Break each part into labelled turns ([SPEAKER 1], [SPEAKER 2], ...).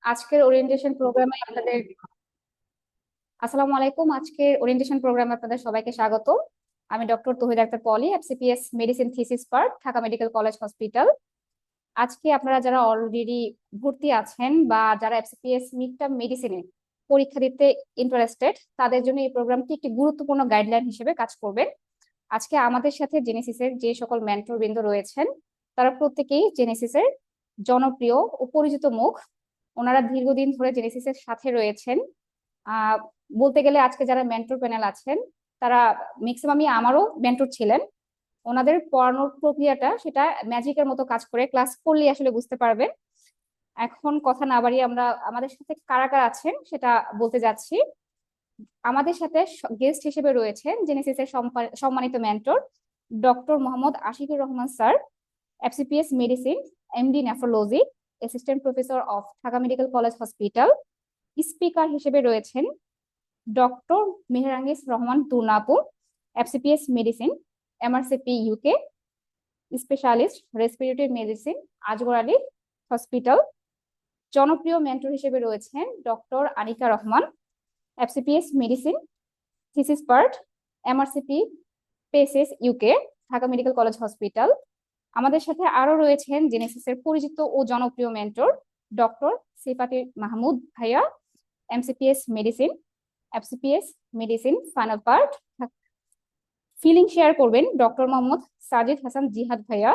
[SPEAKER 1] আজকের ওরিয়েন্টেশন প্রোগ্রামে আপনাদের আসসালামু আলাইকুম। আজকের ওরিয়েন্টেশন প্রোগ্রামে আপনাদের সবাইকে স্বাগত। আমি doctor Tauhida Akter Poli, FCPS medicine thesis part, Dhaka medical college hospital. আজকে আপনারা যারা অলরেডি ভর্তি আছেন বা যারা এফসিপিএস মিড টার্ম মেডিসিনে পরীক্ষা দিতে ইন্টারেস্টেড, তাদের জন্য এই প্রোগ্রামটি একটি গুরুত্বপূর্ণ গাইডলাইন হিসেবে কাজ করবে। আজকে আমাদের সাথে জেনেসিসের যে সকল মেন্টর বৃন্দ রয়েছেন, তারা প্রত্যেকেই জেনেসিসের জনপ্রিয় ও পরিচিত মুখ। ওনারা দীর্ঘদিন ধরে জেনেসিসের সাথে রয়েছেন। আহ বলতে গেলে আজকে যারা মেন্টর প্যানেল আছেন, তারা ম্যাক্সিমামই আমারও মেন্টর ছিলেন। ওনাদের পড়ানোর প্রক্রিয়াটা সেটা ম্যাজিকের মতো কাজ করে, ক্লাস করলে আসলে বুঝতে পারবেন। এখন কথা না বাড়িয়ে আমরা আমাদের সাথে কারা কারা আছেন সেটা বলতে যাচ্ছি। আমাদের সাথে গেস্ট হিসেবে রয়েছেন জেনেসিসের সম্মানিত mentor doctor Mohammad Ashikur Rahman sir, FCPS medicine, MD nephrology, assistant professor of Dhaka medical college hospital. Speaker হিসেবে রয়েছেন doctor Mehrangis Rahman Turnapu, FCPS medicine, MRCP UK, specialist respiratory medicine, Azgar Ali hospital. জনপ্রিয় মেন্টর হিসেবে রয়েছেন doctor Anika Rahman, FCPS medicine, thesis part, MRCP PACES UK, Dhaka medical college hospital. আমাদের সাথে আরো রয়েছেন জেনেসিসের পরিচিত ও জনপ্রিয় মেন্টর ডক্টর সিফাতি মাহমুদ ভাইয়া, MCPS medicine, FCPS medicine final part. Feeling share করবেন ডক্টর মোহাম্মদ সাজিদ হাসান জিহাদ ভাইয়া,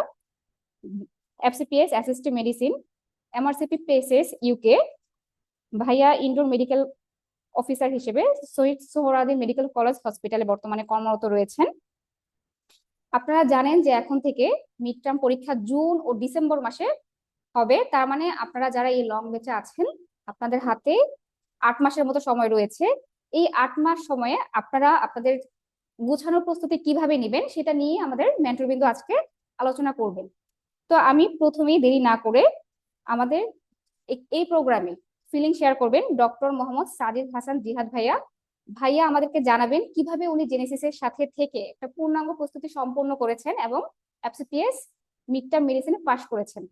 [SPEAKER 1] FCPS assistant medicine, MRCP PACES UK. ভাইয়া ইনডোর মেডিকেল অফিসার হিসেবে শহীদ সোহরাওয়ার্দী মেডিকেল কলেজ হসপিটালে বর্তমানে কর্মরত রয়েছেন। আপনারা জানেন যে এখন থেকে মিড টার্ম পরীক্ষা জুন ও ডিসেম্বর মাসে হবে। তার মানে আপনারা যারা এই লং ব্যাচে আছেন, আপনাদের হাতে 8 মাসের মতো সময় রয়েছে। এই 8 মাস সময়ে আপনারা আপনাদের গুছানোর প্রস্তুতি কিভাবে নেবেন সেটা নিয়ে আমাদের মেন্টরবৃন্দ আজকে আলোচনা করবেন। তো আমি প্রথমেই দেরি না করে আমাদের এই প্রোগ্রামে ফিলিং শেয়ার করবেন ডক্টর মোহাম্মদ সাজিদ হাসান জিহাদ ভাইয়া। ভাইয়া আমাদেরকে জানাবেন কিভাবে উনি জেনেসিসের সাথে থেকে একটা পূর্ণাঙ্গ প্রস্তুতি সম্পন্ন করেছেন এবং এফসিপিএস মিড টার্ম মেডিসিনে পাশ করেছেন।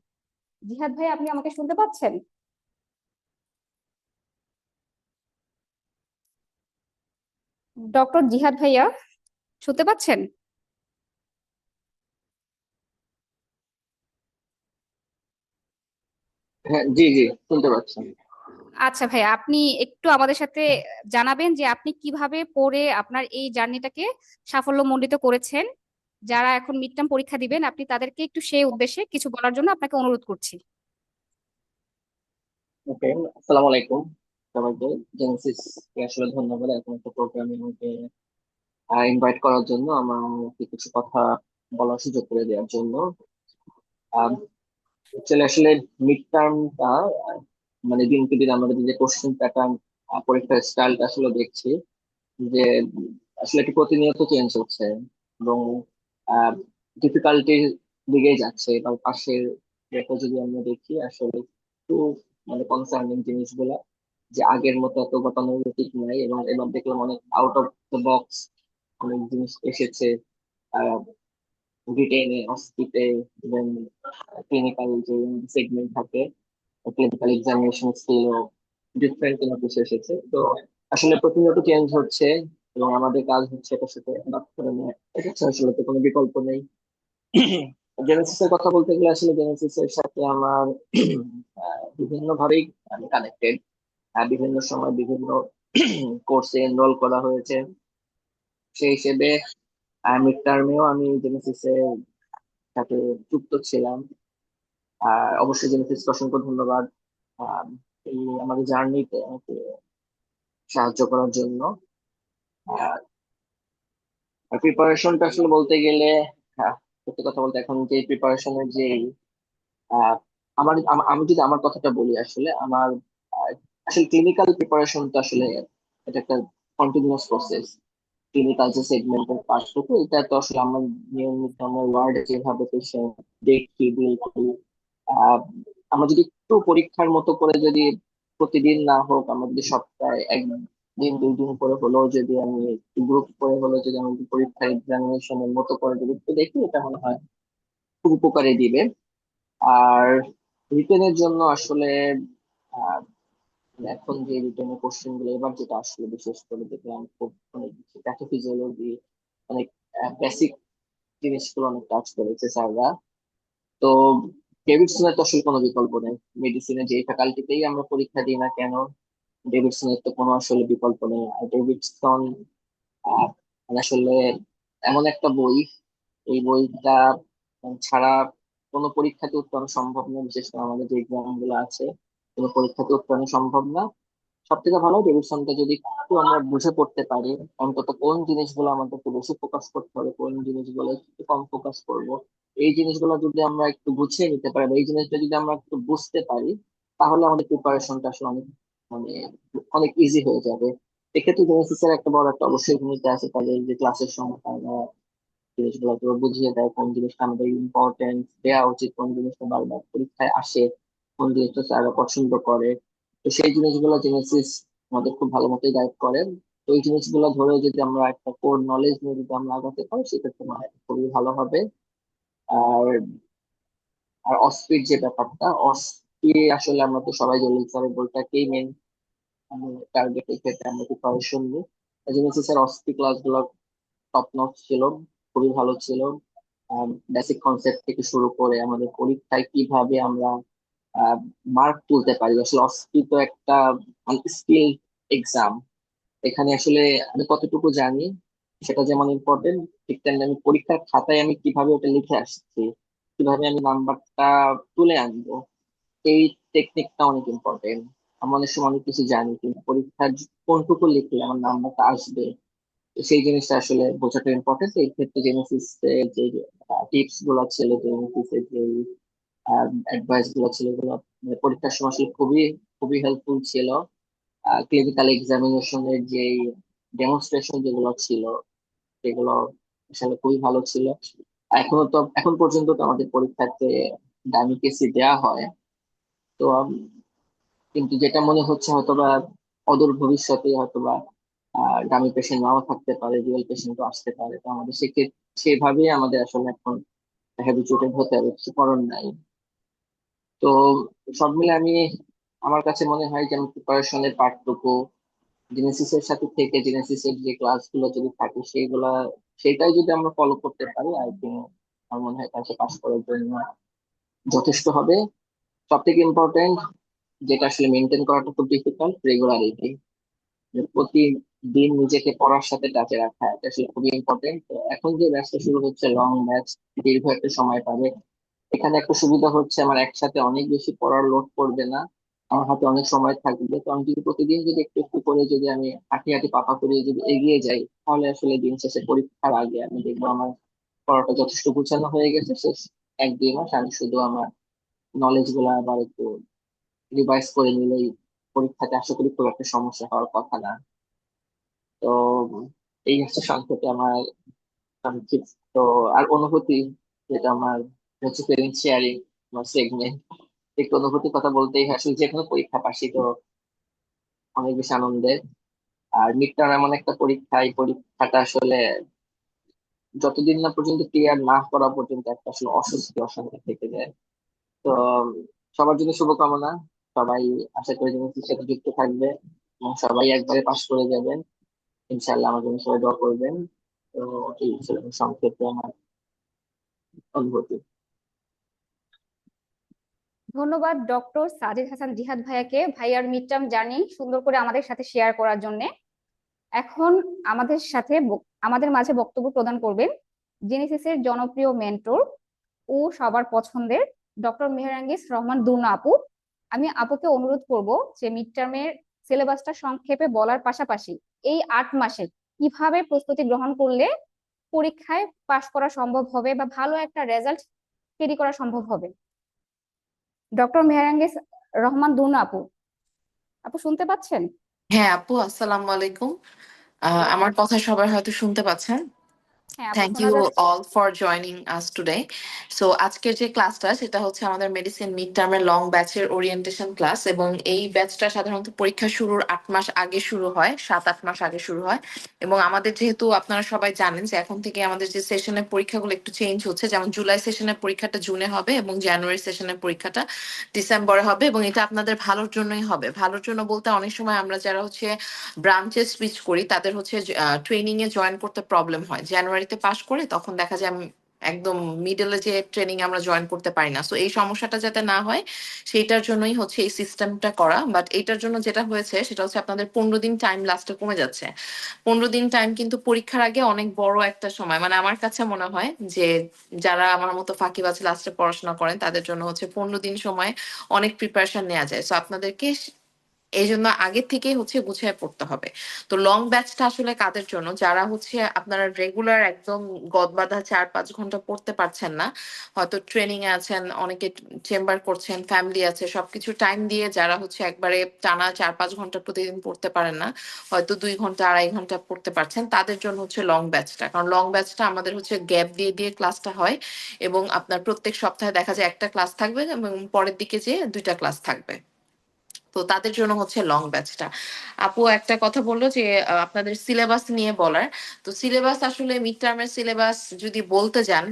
[SPEAKER 1] জিহাদ ভাই, আপনি আমাকে শুনতে পাচ্ছেন? ডক্টর জিহাদ ভাইয়া শুনতে পাচ্ছেন?
[SPEAKER 2] হ্যাঁ, জি জি, শুনতে পাচ্ছি।
[SPEAKER 1] আচ্ছা ভাইয়া, আপনি একটু আমাদের সাথে জানাবেন যে আপনি কিভাবে পড়ে আপনার এই জার্নিটাকে সাফল্যমণ্ডিত করেছেন। যারা এখন মিড টার্ম পরীক্ষা দিবেন, আপনি তাদেরকে একটু সেই উদ্দেশ্যে কিছু বলার জন্য আপনাকে অনুরোধ করছি।
[SPEAKER 2] ওকে, আসসালামু আলাইকুম সবাইকে। জেনেসিস কে আসলে ধন্যবাদ এখন একটা প্রোগ্রামে আমাকে ইনভাইট করার জন্য, আমাকে কিছু কথা বলার সুযোগ করে দেওয়ার জন্য। Actually আসলে মিড টার্মটা মানে দিনকে দিন আমাদের যে কোশ্চেন প্যাটার্ন, পরীক্ষার স্টাইলটা আসলে দেখছি যে আসলে একটু প্রতিনিয়ত চেঞ্জ হচ্ছে এবং ডিফিকাল্টির দিকেই যাচ্ছে। এবার পাশের রেখে যদি আমরা দেখি আসলে একটু মানে কনসার্নিং জিনিসগুলা, যে আগের মতো এত গতানুগতিক নাই এবং এবার দেখলাম অনেক আউট অফ দ্য বক্স অনেক জিনিস এসেছে। ব্রিটেনে অস্টিতে এবং ক্লিনিক্যাল যে সেগমেন্ট থাকে, ক্লিনিক্যাল এক্সামিনেশন স্কিলও ডিফারেন্ট কোনো কিছু এসেছে। তো আসলে প্রতিনিয়ত চেঞ্জ হচ্ছে এবং আমাদের কাজ হচ্ছে এটার সাথে অ্যাডাপ্ট করে নেওয়া। এটা ছাড়া আসলে তো কোনো বিকল্প নেই। জেনেসিস এর কথা বলতে গেলে আসলে জেনেসিস এর সাথে আমার বিভিন্ন ভাবেই আমি কানেক্টেড। বিভিন্ন সময় বিভিন্ন কোর্সে এনরোল করা হয়েছে। সেই হিসেবে মিড টার্মেও আমি জেনেসিস এর সাথে যুক্ত ছিলাম। আর অবশ্যই জেনেসিস অসংখ্য ধন্যবাদ এই আমাদের জার্নিতে আমাকে সাহায্য করার জন্য। আর প্রিপারেশনটা আসলে বলতে গেলে, সত্যি কথা বলতে এখন যে প্রিপারেশনের যে আহ, আমি যদি আমার কথাটা বলি, আসলে আমার আহ, আসলে ক্লিনিক্যাল প্রিপারেশন তো আসলে এটা একটা কন্টিনিউয়াস প্রসেস। ক্লিনিক্যাল যে সেগমেন্টের পার্টটুকু, এটা তো আসলে আমরা নিয়মিত আমরা ওয়ার্ডে যেভাবে পেশেন্ট দেখি ডিল করি, আহ, আমরা যদি একটু পরীক্ষার মতো করে যদি প্রতিদিন না হোক, আমরা যদি সপ্তাহে একদিন 2 দিন করে হলেও যদি আমি গ্রুপ করে হলেও যদি আমি পরীক্ষা এক্সামিনেশনের মতো করে যদি একটু দেখি, এটা মনে হয় খুব উপকারে দিবে। আর রিটেনের জন্য আসলে এখন যে রিটেনের কোশ্চেন গুলো এবার যেটা আসলে বিশেষ করে দেখলাম খুব অনেক প্যাথোফিজিওলজি, অনেক বেসিক জিনিসগুলো অনেক টাচ করেছে স্যাররা। তো ডেভিডসনের তো আসলে কোনো বিকল্প নেই। মেডিসিনে যে ফ্যাকাল্টিতেই আমরা পরীক্ষা দিই না কেন, ডেভিডসনের তো কোনো আসলে বিকল্প নেই। আর ডেভিডসন আহ, মানে আসলে এমন একটা বই, এই বইটা ছাড়া কোনো পরীক্ষাতে উত্তরণ সম্ভব না। বিশেষ করে আমাদের যে এক্সাম গুলো আছে, কোনো পরীক্ষাতে উত্তরণ সম্ভব না। সব থেকে ভালো ডেভিডসনটা যদি একটু আমরা বুঝে পড়তে পারি, অন্তত কোন জিনিসগুলো আমাদেরকে বেশি ফোকাস করতে হবে, কোন জিনিসগুলো একটু কম ফোকাস করব, এই জিনিসগুলো যদি আমরা একটু গুছিয়ে নিতে পারি, বা এই জিনিসটা যদি আমরা একটু বুঝতে পারি, তাহলে আমাদের প্রিপারেশনটা আসলে অনেক মানে অনেক ইজি হয়ে যাবে। এক্ষেত্রে জেনেসিসের একটা বড় একটা অবশ্যই ভূমিকা আছে। তাদের যে ক্লাসের সময় তারা জিনিসগুলো পুরো বুঝিয়ে দেয়, কোন জিনিসটা আমাদের ইম্পর্টেন্স দেওয়া উচিত, কোন জিনিসটা বারবার পরীক্ষায় আসে, কোন জিনিসটা তারা পছন্দ করে। তো সেই জিনিসগুলো জেনেসিস আমাদের খুব ভালো মতোই গাইড করে। তো এই জিনিসগুলো ধরে যদি আমরা একটা কোর নলেজ নিয়ে যদি আমরা আগাতে পারি, সেক্ষেত্রে মনে হয় খুবই ভালো হবে। আর আর অস্পিড যে ব্যাপারটা, অস্পি আসলে আমরা তো সবাই জলিল স্যারের বইটাকেই মেন টার্গেট, এই ক্ষেত্রে আমরা প্রিপারেশন নিই। জেনেসিস এর অস্পি ক্লাস গুলো টপ নচ ছিল, খুবই ভালো ছিল। বেসিক কনসেপ্ট থেকে শুরু করে আমাদের পরীক্ষায় কিভাবে আমরা মার্ক তুলতে পারি। আসলে অস্পি তো একটা স্কিল এক্সাম। এখানে আসলে আমি কতটুকু জানি সেটা যেমন ইম্পর্টেন্ট, ঠিক তেমনি আমি পরীক্ষার খাতায় আমি কিভাবে ওটা লিখে আসছি, কিভাবে আমি নাম্বারটা তুলে আনবো, এই টেকনিকটা অনেক ইম্পর্টেন্ট। আমি অনেক সময় অনেক কিছু জানি, কিন্তু পরীক্ষার কোনটুকু লিখলে আমার নাম্বারটা আসবে, তো সেই জিনিসটা আসলে বোঝাটা ইম্পর্টেন্ট। এই ক্ষেত্রে জেনেসিস যে টিপস গুলো ছিল, জেনেসিস এর যে অ্যাডভাইস গুলো ছিল, এগুলো মানে পরীক্ষার সময় আসলে খুবই খুবই হেল্পফুল ছিল। ক্লিনিক্যাল এক্সামিনেশনের যে ডেমনস্ট্রেশন যেগুলো ছিল, সেগুলো আসলে খুবই ভালো ছিল। এখনো তো, এখন পর্যন্ত তো আমাদের পরীক্ষাতে ডামি কেসি দেওয়া হয়। তো কিন্তু যেটা মনে হচ্ছে হয়তোবা অদূর ভবিষ্যতে হয়তোবা ডামি পেশেন্ট নাও থাকতে পারে, রিয়েল পেশেন্টও আসতে পারে। তো আমাদের সেক্ষেত্রে সেভাবেই আমাদের আসলে এখন হ্যাবিচুয়েটেড হতে হবে, কিছু করার নাই। তো সব মিলে আমার কাছে মনে হয় যে আমি প্রিপারেশনের পার্টটুকু জেনেসিস এর সাথে থেকে, জেনেসিস এর যে ক্লাসগুলো যদি থাকে সেইগুলা, সেটাই যদি আমরা ফলো করতে পারি, আই থিঙ্ক আমার মনে হয় কাছে পাস করার জন্য যথেষ্ট হবে। সব থেকে ইম্পর্টেন্ট যেটা আসলে মেনটেন করাটা খুব ডিফিকাল্ট, রেগুলারিটি। প্রতিদিন নিজেকে পড়ার সাথে টাচে রাখা, এটা আসলে খুবই ইম্পর্টেন্ট। তো এখন যে ব্যাচটা শুরু হচ্ছে, লং ব্যাচ, দীর্ঘ একটা সময় পাবে, এখানে একটা সুবিধা হচ্ছে আমার একসাথে অনেক বেশি পড়ার লোড পড়বে না, আমার হাতে অনেক সময় থাকবে। তো আমি যদি প্রতিদিন যদি একটু একটু করে যদি আমি হাঁটি হাঁটি পাপা করে যদি এগিয়ে যাই, তাহলে আসলে দিন শেষে পরীক্ষার আগে আমি দেখবো আমার পড়াটা যথেষ্ট গুছানো হয়ে গেছে। শেষ 1-2 মাস আমি শুধু আমার নলেজ গুলা আবার একটু রিভাইজ করে নিলেই পরীক্ষাতে আশা করি খুব একটা সমস্যা হওয়ার কথা না। তো এই হচ্ছে সংক্ষেপে আমার সংক্ষিপ্ত আর অনুভূতি, যেটা আমার হচ্ছে ফিলিং শেয়ারিং আমার সেগমেন্ট। একটু অনুভূতির কথা বলতেই হয়, আসলে যে কোনো পরীক্ষা পাশে তো অনেক বেশি আনন্দের। আর মিড টার্ম এমন একটা পরীক্ষা, এই পরীক্ষাটা আসলে যতদিন না পর্যন্ত ক্লিয়ার না করা পর্যন্ত একটা আসলে অস্বস্তি অশান্তি থেকে যায়। তো সবার জন্য শুভকামনা। সবাই আশা করি জিনিসের সাথে যুক্ত থাকবে এবং সবাই একবারে পাশ করে যাবেন ইনশাল্লাহ। আমার জন্য সবাই দোয়া করবেন। তো এই ছিল সংক্ষেপে আমার অনুভূতি।
[SPEAKER 1] ধন্যবাদ ডক্টর সাজিদ হাসান জিহাদ ভাইয়াকে, ভাইয়ার মিড টার্ম জার্নি সুন্দর করে আমাদের সাথে শেয়ার করার জন্য। এখন আমাদের সাথে আমাদের মাঝে বক্তব্য প্রদান করবেন জেনেসিসের জনপ্রিয় মেন্টর ও সবার পছন্দের ডক্টর মেহেরাঙ্গিস রহমান দুর্না আপু। আমি আপুকে অনুরোধ করব যে মিড টার্মের সিলেবাসটা সংক্ষেপে বলার পাশাপাশি এই 8 মাসে কিভাবে প্রস্তুতি গ্রহণ করলে পরীক্ষায় পাশ করা সম্ভব হবে বা ভালো একটা রেজাল্ট তৈরি করা সম্ভব হবে। ডক্টর মেহেরাঙ্গিস রহমান দুর্না আপু, আপু শুনতে পাচ্ছেন?
[SPEAKER 3] হ্যাঁ আপু, আসসালামু আলাইকুম। আমার কথা সবাই হয়তো শুনতে পাচ্ছেন।
[SPEAKER 1] হ্যাঁ আপু
[SPEAKER 3] থ্যাংক
[SPEAKER 1] শোনা
[SPEAKER 3] ইউ
[SPEAKER 1] যাচ্ছে।
[SPEAKER 3] All for joining us today. So আজকের যে ক্লাসটা সেটা হচ্ছে আমাদের মেডিসিন মিড টার্মের লং ব্যাচের ওরিয়েন্টেশন ক্লাস, এবং এই ব্যাচটা সাধারণত পরীক্ষা শুরুর 8 মাস আগে শুরু হয়, 7-8 মাস আগে শুরু হয়। এবং আমাদের যেহেতু আপনারা সবাই জানেন যে এখন থেকে আমাদের যে সেশনের পরীক্ষাগুলো একটু চেঞ্জ হচ্ছে, যেমন জুলাই সেশনের পরীক্ষাটা জুনে হবে এবং জানুয়ারি সেশনের পরীক্ষাটা ডিসেম্বরে হবে, এবং এটা আপনাদের ভালোর জন্যই হবে। ভালোর জন্য বলতে অনেক সময় আমরা যারা হচ্ছে ব্রাঞ্চে সুইচ করি তাদের হচ্ছে ট্রেনিং এ জয়েন করতে প্রবলেম হয়, জানুয়ারিতে পাশ করে তখন দেখা যায় একদম মিডলে যে ট্রেনিং আমরা জয়েন করতে পারি না। সো এই সমস্যাটা যাতে না হয় সেইটার জন্যই হচ্ছে এই সিস্টেমটা করা। বাট এইটার জন্য যেটা হয়েছে সেটা হচ্ছে আপনাদের 15 দিন টাইম লাস্টে কমে যাচ্ছে। 15 দিন টাইম কিন্তু পরীক্ষার আগে অনেক বড় একটা সময়, মানে আমার কাছে মনে হয় যে যারা আমার মতো ফাঁকিবাজ লাস্টে পড়াশোনা করেন তাদের জন্য হচ্ছে 15 দিন সময় অনেক প্রিপারেশন নেওয়া যায়। সো আপনাদেরকে এই জন্য আগে থেকেই হচ্ছে গুছিয়ে পড়তে হবে। তো লং ব্যাচটা আসলে কাদের জন্য, যারা হচ্ছে আপনারা রেগুলার একদম গদবাঁধা 4-5 ঘন্টা পড়তে পারছেন না, হয়তো ট্রেনিং এ আছেন, অনেকে চেম্বার করছেন, ফ্যামিলি আছে, সবকিছু টাইম দিয়ে যারা হচ্ছে একবারে টানা 4-5 ঘন্টা প্রতিদিন পড়তে পারেন না, হয়তো 2 ঘন্টা 2.5 ঘন্টা পড়তে পারছেন, তাদের জন্য হচ্ছে লং ব্যাচটা। কারণ লং ব্যাচটা আমাদের হচ্ছে গ্যাপ দিয়ে দিয়ে ক্লাসটা হয়, এবং আপনার প্রত্যেক সপ্তাহে দেখা যায় একটা ক্লাস থাকবে এবং পরের দিকে যে 2টা ক্লাস থাকবে। তো তাদের জন্য হচ্ছে লং ব্যাচটা। আপু একটা কথা বললো যে আপনাদের সিলেবাস নিয়ে বলার। তো সিলেবাস আসলে মিড টার্মের সিলেবাস যদি বলতে যান,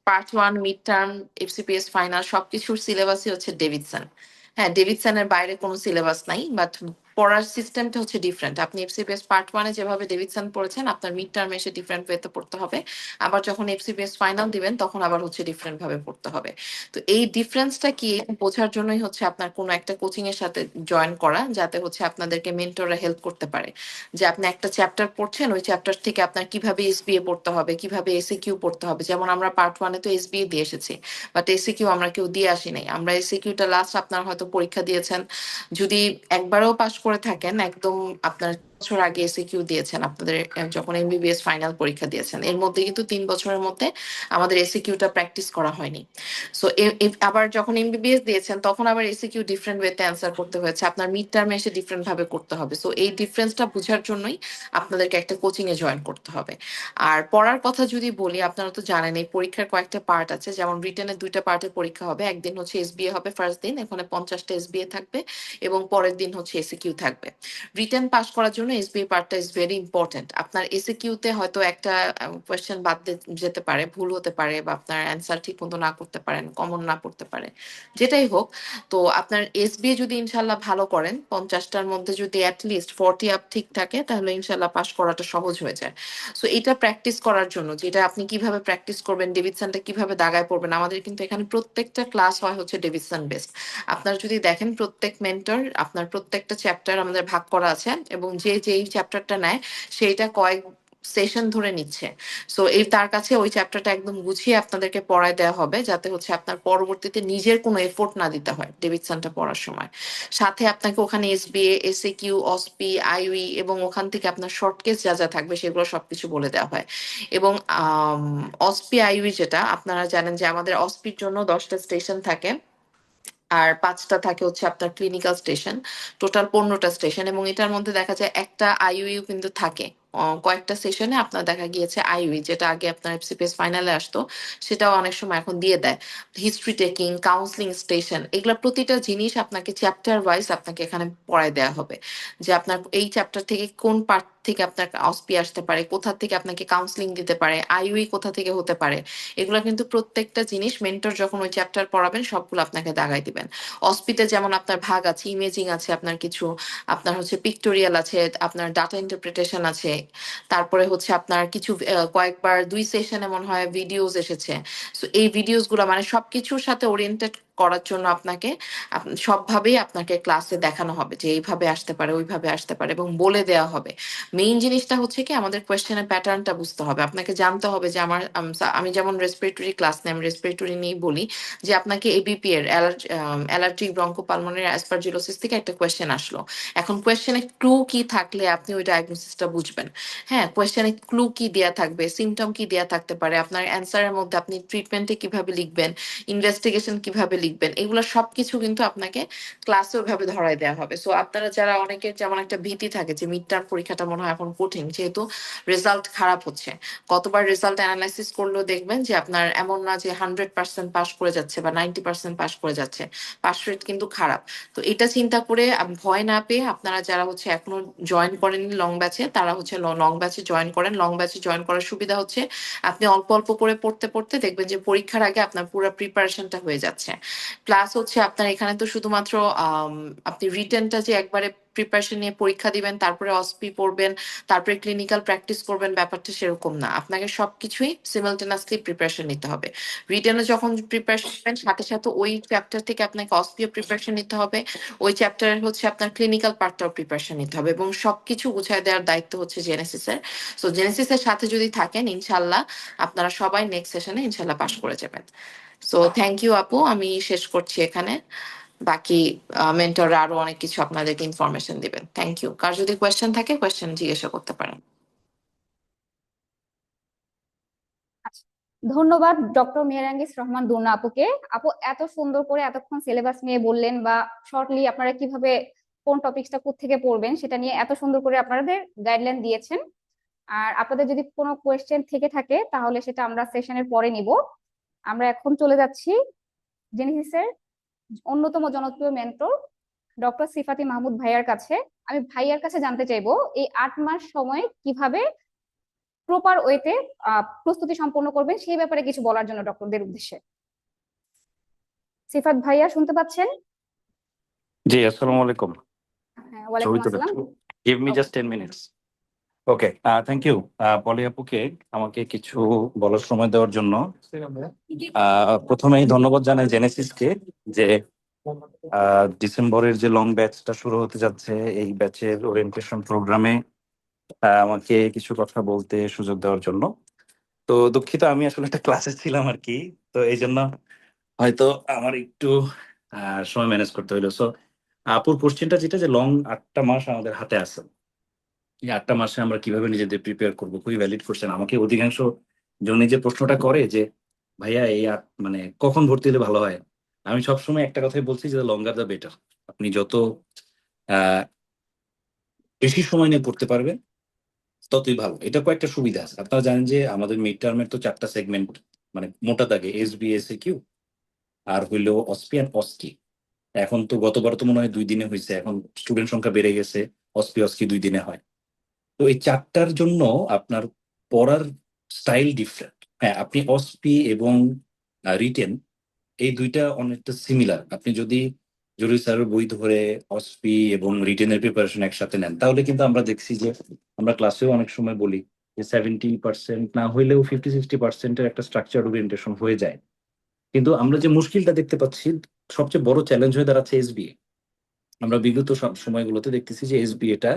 [SPEAKER 3] part 1 mid term FCPS final সবকিছুর সিলেবাসই হচ্ছে ডেভিডসন। হ্যাঁ, ডেভিডসনের বাইরে কোনো সিলেবাস নাই, বাট পড়ার সিস্টেমটা হচ্ছে ডিফারেন্ট। আপনি এফসিপিএস পার্ট 1-এ যেভাবে ডেভিডসন পড়েছেন আপনার মিড টার্মে এসে ডিফারেন্ট ওয়েতে পড়তে হবে, আবার যখন এফসিপিএস ফাইনাল দিবেন তখন আবার হচ্ছে ডিফারেন্ট ভাবে পড়তে হবে। তো এই ডিফারেন্সটা কি এটা বোঝার জন্যই হচ্ছে আপনার কোনো একটা কোচিং এর সাথে জয়েন করা, যাতে হচ্ছে আপনাদেরকে মেন্টররা হেল্প করতে পারে। যে আপনি একটা চ্যাপ্টার পড়ছেন, ওই চ্যাপ্টার থেকে আপনার কিভাবে এসবিএ পড়তে হবে, কিভাবে এসএকিউ পড়তে হবে। যেমন আমরা পার্ট 1-এ তো এসবিএ দিয়ে এসেছি, বাট এসএকিউ আমরা কেউ দিয়ে আসি নাই। আমরা এসএকিউটা লাস্ট আপনার হয়তো পরীক্ষা দিয়েছেন, যদি একবারও পাশ করে থাকেন একদম আপনার বছর আগে এসএকিউ দিয়েছেন আপনাদের যখন এমবিবিএস ফাইনাল পরীক্ষা দিয়েছেন, এর মধ্যে কিন্তু 3 বছরের মধ্যে আমাদের এসএকিউটা প্র্যাকটিস করা হয়নি। সো আবার যখন এমবিবিএস দিয়েছেন তখন আবার এসিকিউ ডিফারেন্ট ওয়েতে অ্যান্সার করতে হয়েছে, আপনার মিড টার্মে এসে ডিফারেন্ট ভাবে করতে হবে। সো এই ডিফারেন্সটা বোঝার জন্যই আপনাদেরকে একটা কোচিং এ জয়েন করতে হবে। আর পড়ার কথা যদি বলি, আপনারা তো জানেন এই পরীক্ষার কয়েকটা পার্ট আছে। যেমন রিটেনের 2টা পার্টে পরীক্ষা হবে, একদিন হচ্ছে এসবিএ হবে ফার্স্ট দিন, এখানে 50টা এসবিএ থাকবে, এবং পরের দিন হচ্ছে এসিকিউ থাকবে। রিটেন পাস করার জন্য এসবিএ পার্টটা ইজ ভেরি ইম্পর্টেন্ট। আপনার এসিকিউতে হয়তো একটা কোয়েশ্চেন বাদ যেতে পারে, ভুল হতে পারে, বা আপনার অ্যান্সার ঠিক মতো না করতে পারেন, কমন না পড়তে পারে, যেটাই হোক। তো আপনার এসবিএ যদি ইনশাল্লাহ ভালো করেন, 50টার মধ্যে যদি অ্যাটলিস্ট 40 আপ ঠিক থাকে, তাহলে ইনশাল্লাহ পাস করাটা সহজ হয়ে যায়। সো এটা প্র্যাকটিস করার জন্য, যেটা আপনি কিভাবে প্র্যাকটিস করবেন, ডেভিডসনটা কিভাবে দাগায় পড়বেন, আমাদের কিন্তু এখানে প্রত্যেকটা ক্লাস হয় হচ্ছে ডেভিডসন বেসড। আপনারা যদি দেখেন প্রত্যেক মেন্টর আপনার প্রত্যেকটা চ্যাপ্টার আমাদের ভাগ করা আছে, এবং যে যেই চ্যাপ্টারটা নেয় সেইটা কয়েক সেশন ধরে নিচ্ছে। সো এই তার কাছে ওই চ্যাপ্টারটা একদম গুছিয়ে আপনাদেরকে পড়ায় দেওয়া হবে, যাতে হচ্ছে আপনার পরবর্তীতে নিজের কোনো এফোর্ট না দিতে হয় ডেভিডসনটা পড়ার সময়। সাথে আপনাকে ওখানে এসবিএ, এসএকিউ, অসপি, আইউই, এবং ওখান থেকে আপনার শর্ট কেস যা যা থাকবে সেগুলো সবকিছু বলে দেওয়া হয়। এবং অসপি আইউই যেটা আপনারা জানেন যে আমাদের অসপির জন্য 10টা স্টেশন থাকে, আর 5টা থাকে হচ্ছে আপনার ক্লিনিক্যাল স্টেশন, টোটাল 15টা স্টেশন। এবং এটার মধ্যে দেখা যায় একটা আইইউ কিন্তু থাকে। কয়েকটা সেশনে আপনার দেখা গিয়েছে আইইউ, যেটা আগে আপনার এফসিপিএস ফাইনালে আসতো, সেটাও অনেক সময় এখন দিয়ে দেয়। হিস্ট্রি টেকিং, কাউন্সিলিং স্টেশন, এগুলা প্রতিটা জিনিস আপনাকে চ্যাপ্টার ওয়াইজ আপনাকে এখানে পড়ায় দেওয়া হবে, যে আপনার এই চ্যাপ্টার থেকে কোন পার্ট থেকে আপনার অসপি আসতে পারে, কোথা থেকে আপনাকে কাউন্সিলিং দিতে পারে, আইইউ কোথা থেকে হতে পারে। এগুলো কিন্তু প্রত্যেকটা জিনিস মেন্টর যখন ওই চ্যাপ্টার পড়াবেন সবগুলো আপনাকে দাগাই দিবেন। অসপিতে যেমন আপনার ভাগ আছে, ইমেজিং আছে, আপনার কিছু আপনার হচ্ছে পিক্টোরিয়াল আছে, আপনার ডাটা ইন্টারপ্রিটেশন আছে, তারপরে হচ্ছে আপনার কিছু কয়েকবার 2 সেশনে মনে হয় ভিডিওস এসেছে। সো এই ভিডিওস গুলো মানে সবকিছুর সাথে ওরিয়েন্টেড করার জন্য আপনাকে সবভাবেই আপনাকে ক্লাসে দেখানো হবে যে এইভাবে আসতে পারে, ওইভাবে আসতে পারে, এবং বলে দেওয়া হবে। মেইন জিনিসটা হচ্ছে কি আমাদের কোয়েশ্চেনের প্যাটার্নটা বুঝতে হবে, আপনাকে জানতে হবে যে আমি যেমন রেসপিরেটরি ক্লাস নেই, আমি রেসপিরেটরি নিয়েই বলি, যে আপনাকে এবিপি এর অ্যালার্জিক ব্রঙ্কোপালমোনারি অ্যাসপারজিলোসিস থেকে একটা কোয়েশ্চেন আসলো। এখন কোয়েশ্চেনে ক্লু কি থাকলে আপনি ওই ডায়াগনোসিসটা বুঝবেন। হ্যাঁ, কোয়েশ্চেনে ক্লু কি দেয়া থাকবে, সিমটম কি দেয়া থাকতে পারে, আপনার অ্যান্সারের মধ্যে আপনি ট্রিটমেন্টে কিভাবে লিখবেন, ইনভেস্টিগেশন কিভাবে লিখবেন, লিখবেন, এগুলো সবকিছু কিন্তু আপনাকে ক্লাসে ওইভাবে ধরায় দেওয়া হবে। সো আপনারা যারা, অনেকের যেমন একটা ভীতি থাকে যে মিড টার্ম পরীক্ষাটা মনে হয় এখন কঠিন, যেহেতু রেজাল্ট খারাপ হচ্ছে। কতবার রেজাল্ট অ্যানালাইসিস করলেও দেখবেন যে আপনার এমন না যে 100% পাস করে যাচ্ছে বা 90% পাস করে যাচ্ছে, পাস রেট কিন্তু খারাপ। তো এটা চিন্তা করে ভয় না পেয়ে আপনারা যারা হচ্ছে এখনো জয়েন করেননি লং ব্যাচে, তারা হচ্ছে লং ব্যাচে জয়েন করেন। লং ব্যাচে জয়েন করার সুবিধা হচ্ছে আপনি অল্প অল্প করে পড়তে পড়তে দেখবেন যে পরীক্ষার আগে আপনার পুরো প্রিপারেশনটা হয়ে যাচ্ছে। প্লাস হচ্ছে আপনার এখানে তো শুধুমাত্র আপনি রিটেনটা যে একবারে প্রিপারেশন নিয়ে পরীক্ষা দিবেন, তারপরে অসপি পড়বেন, তারপরে ক্লিনিক্যাল প্র্যাকটিস করবেন, ব্যাপারটা সেরকম না। আপনাকে সবকিছুই সিমালটেনাসলি প্রিপারেশন নিতে হবে। রিটেনে যখন প্রিপারেশন নেবেন, সাথে সাথে ওই চ্যাপ্টার থেকে আপনাকে অসপিও প্রিপারেশন নিতে হবে, ওই চ্যাপ্টারের হচ্ছে আপনার ক্লিনিক্যাল পার্টটাও প্রিপারেশন নিতে হবে, এবং সবকিছু গুছায় দেওয়ার দায়িত্ব হচ্ছে জেনেসিসের। সো জেনেসিসের সাথে যদি থাকেন, ইনশাল্লাহ আপনারা সবাই নেক্সট সেশনে ইনশাল্লাহ পাশ করে যাবেন। সো থ্যাংক ইউ আপু, আমি শেষ করছি এখানে। বাকি মেন্টররা আরো অনেক কিছু আপনাদেরকে ইনফরমেশন দিবেন। Thank you. কার যদি কোয়েশ্চেন থাকে, কোয়েশ্চেন জিজ্ঞাসা করতে পারেন।
[SPEAKER 1] আচ্ছা, ধন্যবাদ ডক্টর মেহেরাঙ্গিস রহমান দুর্না আপুকে। আপু এত সুন্দর করে এতক্ষণ সিলেবাস নিয়ে বললেন, বা শর্টলি আপনারা কিভাবে কোন টপিকসটা কোত্থেকে পড়বেন সেটা নিয়ে এত সুন্দর করে আপনাদের গাইডলাইন দিয়েছেন। আর আপনাদের যদি কোনো কোয়েশ্চেন থেকে থাকে তাহলে সেটা আমরা সেশনের পরে নিব। আমরা এখন চলে যাচ্ছি জেনেসিসের অন্যতম জনপ্রিয় মেন্টর ডক্টর সিফাতি মাহমুদ ভাইয়ার কাছে। আমি ভাইয়ার কাছে জানতে চাইবো এই 8 মাস সময় কিভাবে প্রপার ওয়েতে প্রস্তুতি সম্পন্ন করবেন সেই ব্যাপারে কিছু বলার জন্য ডক্টরদের উদ্দেশ্যে। সিফাত ভাইয়া শুনতে পাচ্ছেন?
[SPEAKER 4] জি, আসসালামু আলাইকুম।
[SPEAKER 1] হ্যাঁ, ওয়ালাইকুম
[SPEAKER 4] ছবি
[SPEAKER 1] আসসালাম।
[SPEAKER 4] তুলে give me
[SPEAKER 1] Okay.
[SPEAKER 4] Just 10 minutes. Okay, thank you Poli আপুকে আমাকে কিছু বলার সময় দেওয়ার জন্য। প্রথমেই ধন্যবাদ জানাই জেনেসিসকে যে ডিসেম্বরের যে লং ব্যাচটা শুরু হতে যাচ্ছে, এই ব্যাচের ওরিয়েন্টেশন প্রোগ্রামে আমাকে কিছু কথা বলতে সুযোগ দেওয়ার জন্য। তো দুঃখিত, আমি আসলে একটা ক্লাসে ছিলাম আর কি, তো এই জন্য হয়তো আমার একটু সময় ম্যানেজ করতে হইলো। সো আপুর কোশ্চেনটা যেটা, যে লং 8টা মাস আমাদের হাতে আছে, এই 8টা মাসে আমরা কিভাবে নিজেদের প্রিপেয়ার করবো, খুবই ভ্যালিড কোশ্চেন। আমাকে অধিকাংশ জন যে প্রশ্নটা করে যে ভাইয়া এই মানে কখন ভর্তি হলে ভালো হয়, আমি সবসময় একটা কথাই বলছি যে লঙ্গার দা বেটার। আপনি যত আহ বেশি সময় নিয়ে পড়তে পারবেন ততই ভালো। এটা কয়েকটা সুবিধা আছে। আপনারা জানেন যে আমাদের মিড টার্মের তো 4টা সেগমেন্ট, মানে মোটা দাগে এসবি, এসএকিউ, আর হইলো অসপি আর অস্কি। এখন তো গতবার তো মনে হয় 2 দিনে হয়েছে, এখন স্টুডেন্ট সংখ্যা বেড়ে গেছে, অসপি অস্কি 2 দিনে হয়। তো এই 4টার জন্য আপনার পড়ার স্টাইল ডিফারেন্ট। হ্যাঁ, আপনি অসপি এবং রিটেন এই দুইটা অনেকটা সিমিলার। আপনি যদি জরুরি স্যারের বই ধরে অসপি এবং রিটেনের প্রিপারেশন একসাথে নেন, তাহলে কিন্তু আমরা দেখছি যে আমরা ক্লাসেও অনেক সময় বলি যে 70% না হইলেও 50-60%-এর একটা স্ট্রাকচার ওরিয়েন্টেশন হয়ে যায়। কিন্তু আমরা যে মুশকিলটা দেখতে পাচ্ছি, সবচেয়ে বড় চ্যালেঞ্জ হয়ে দাঁড়াচ্ছে এসবিএ। আমরা বিগত সময়গুলোতে দেখতেছি যে এসবিএ টা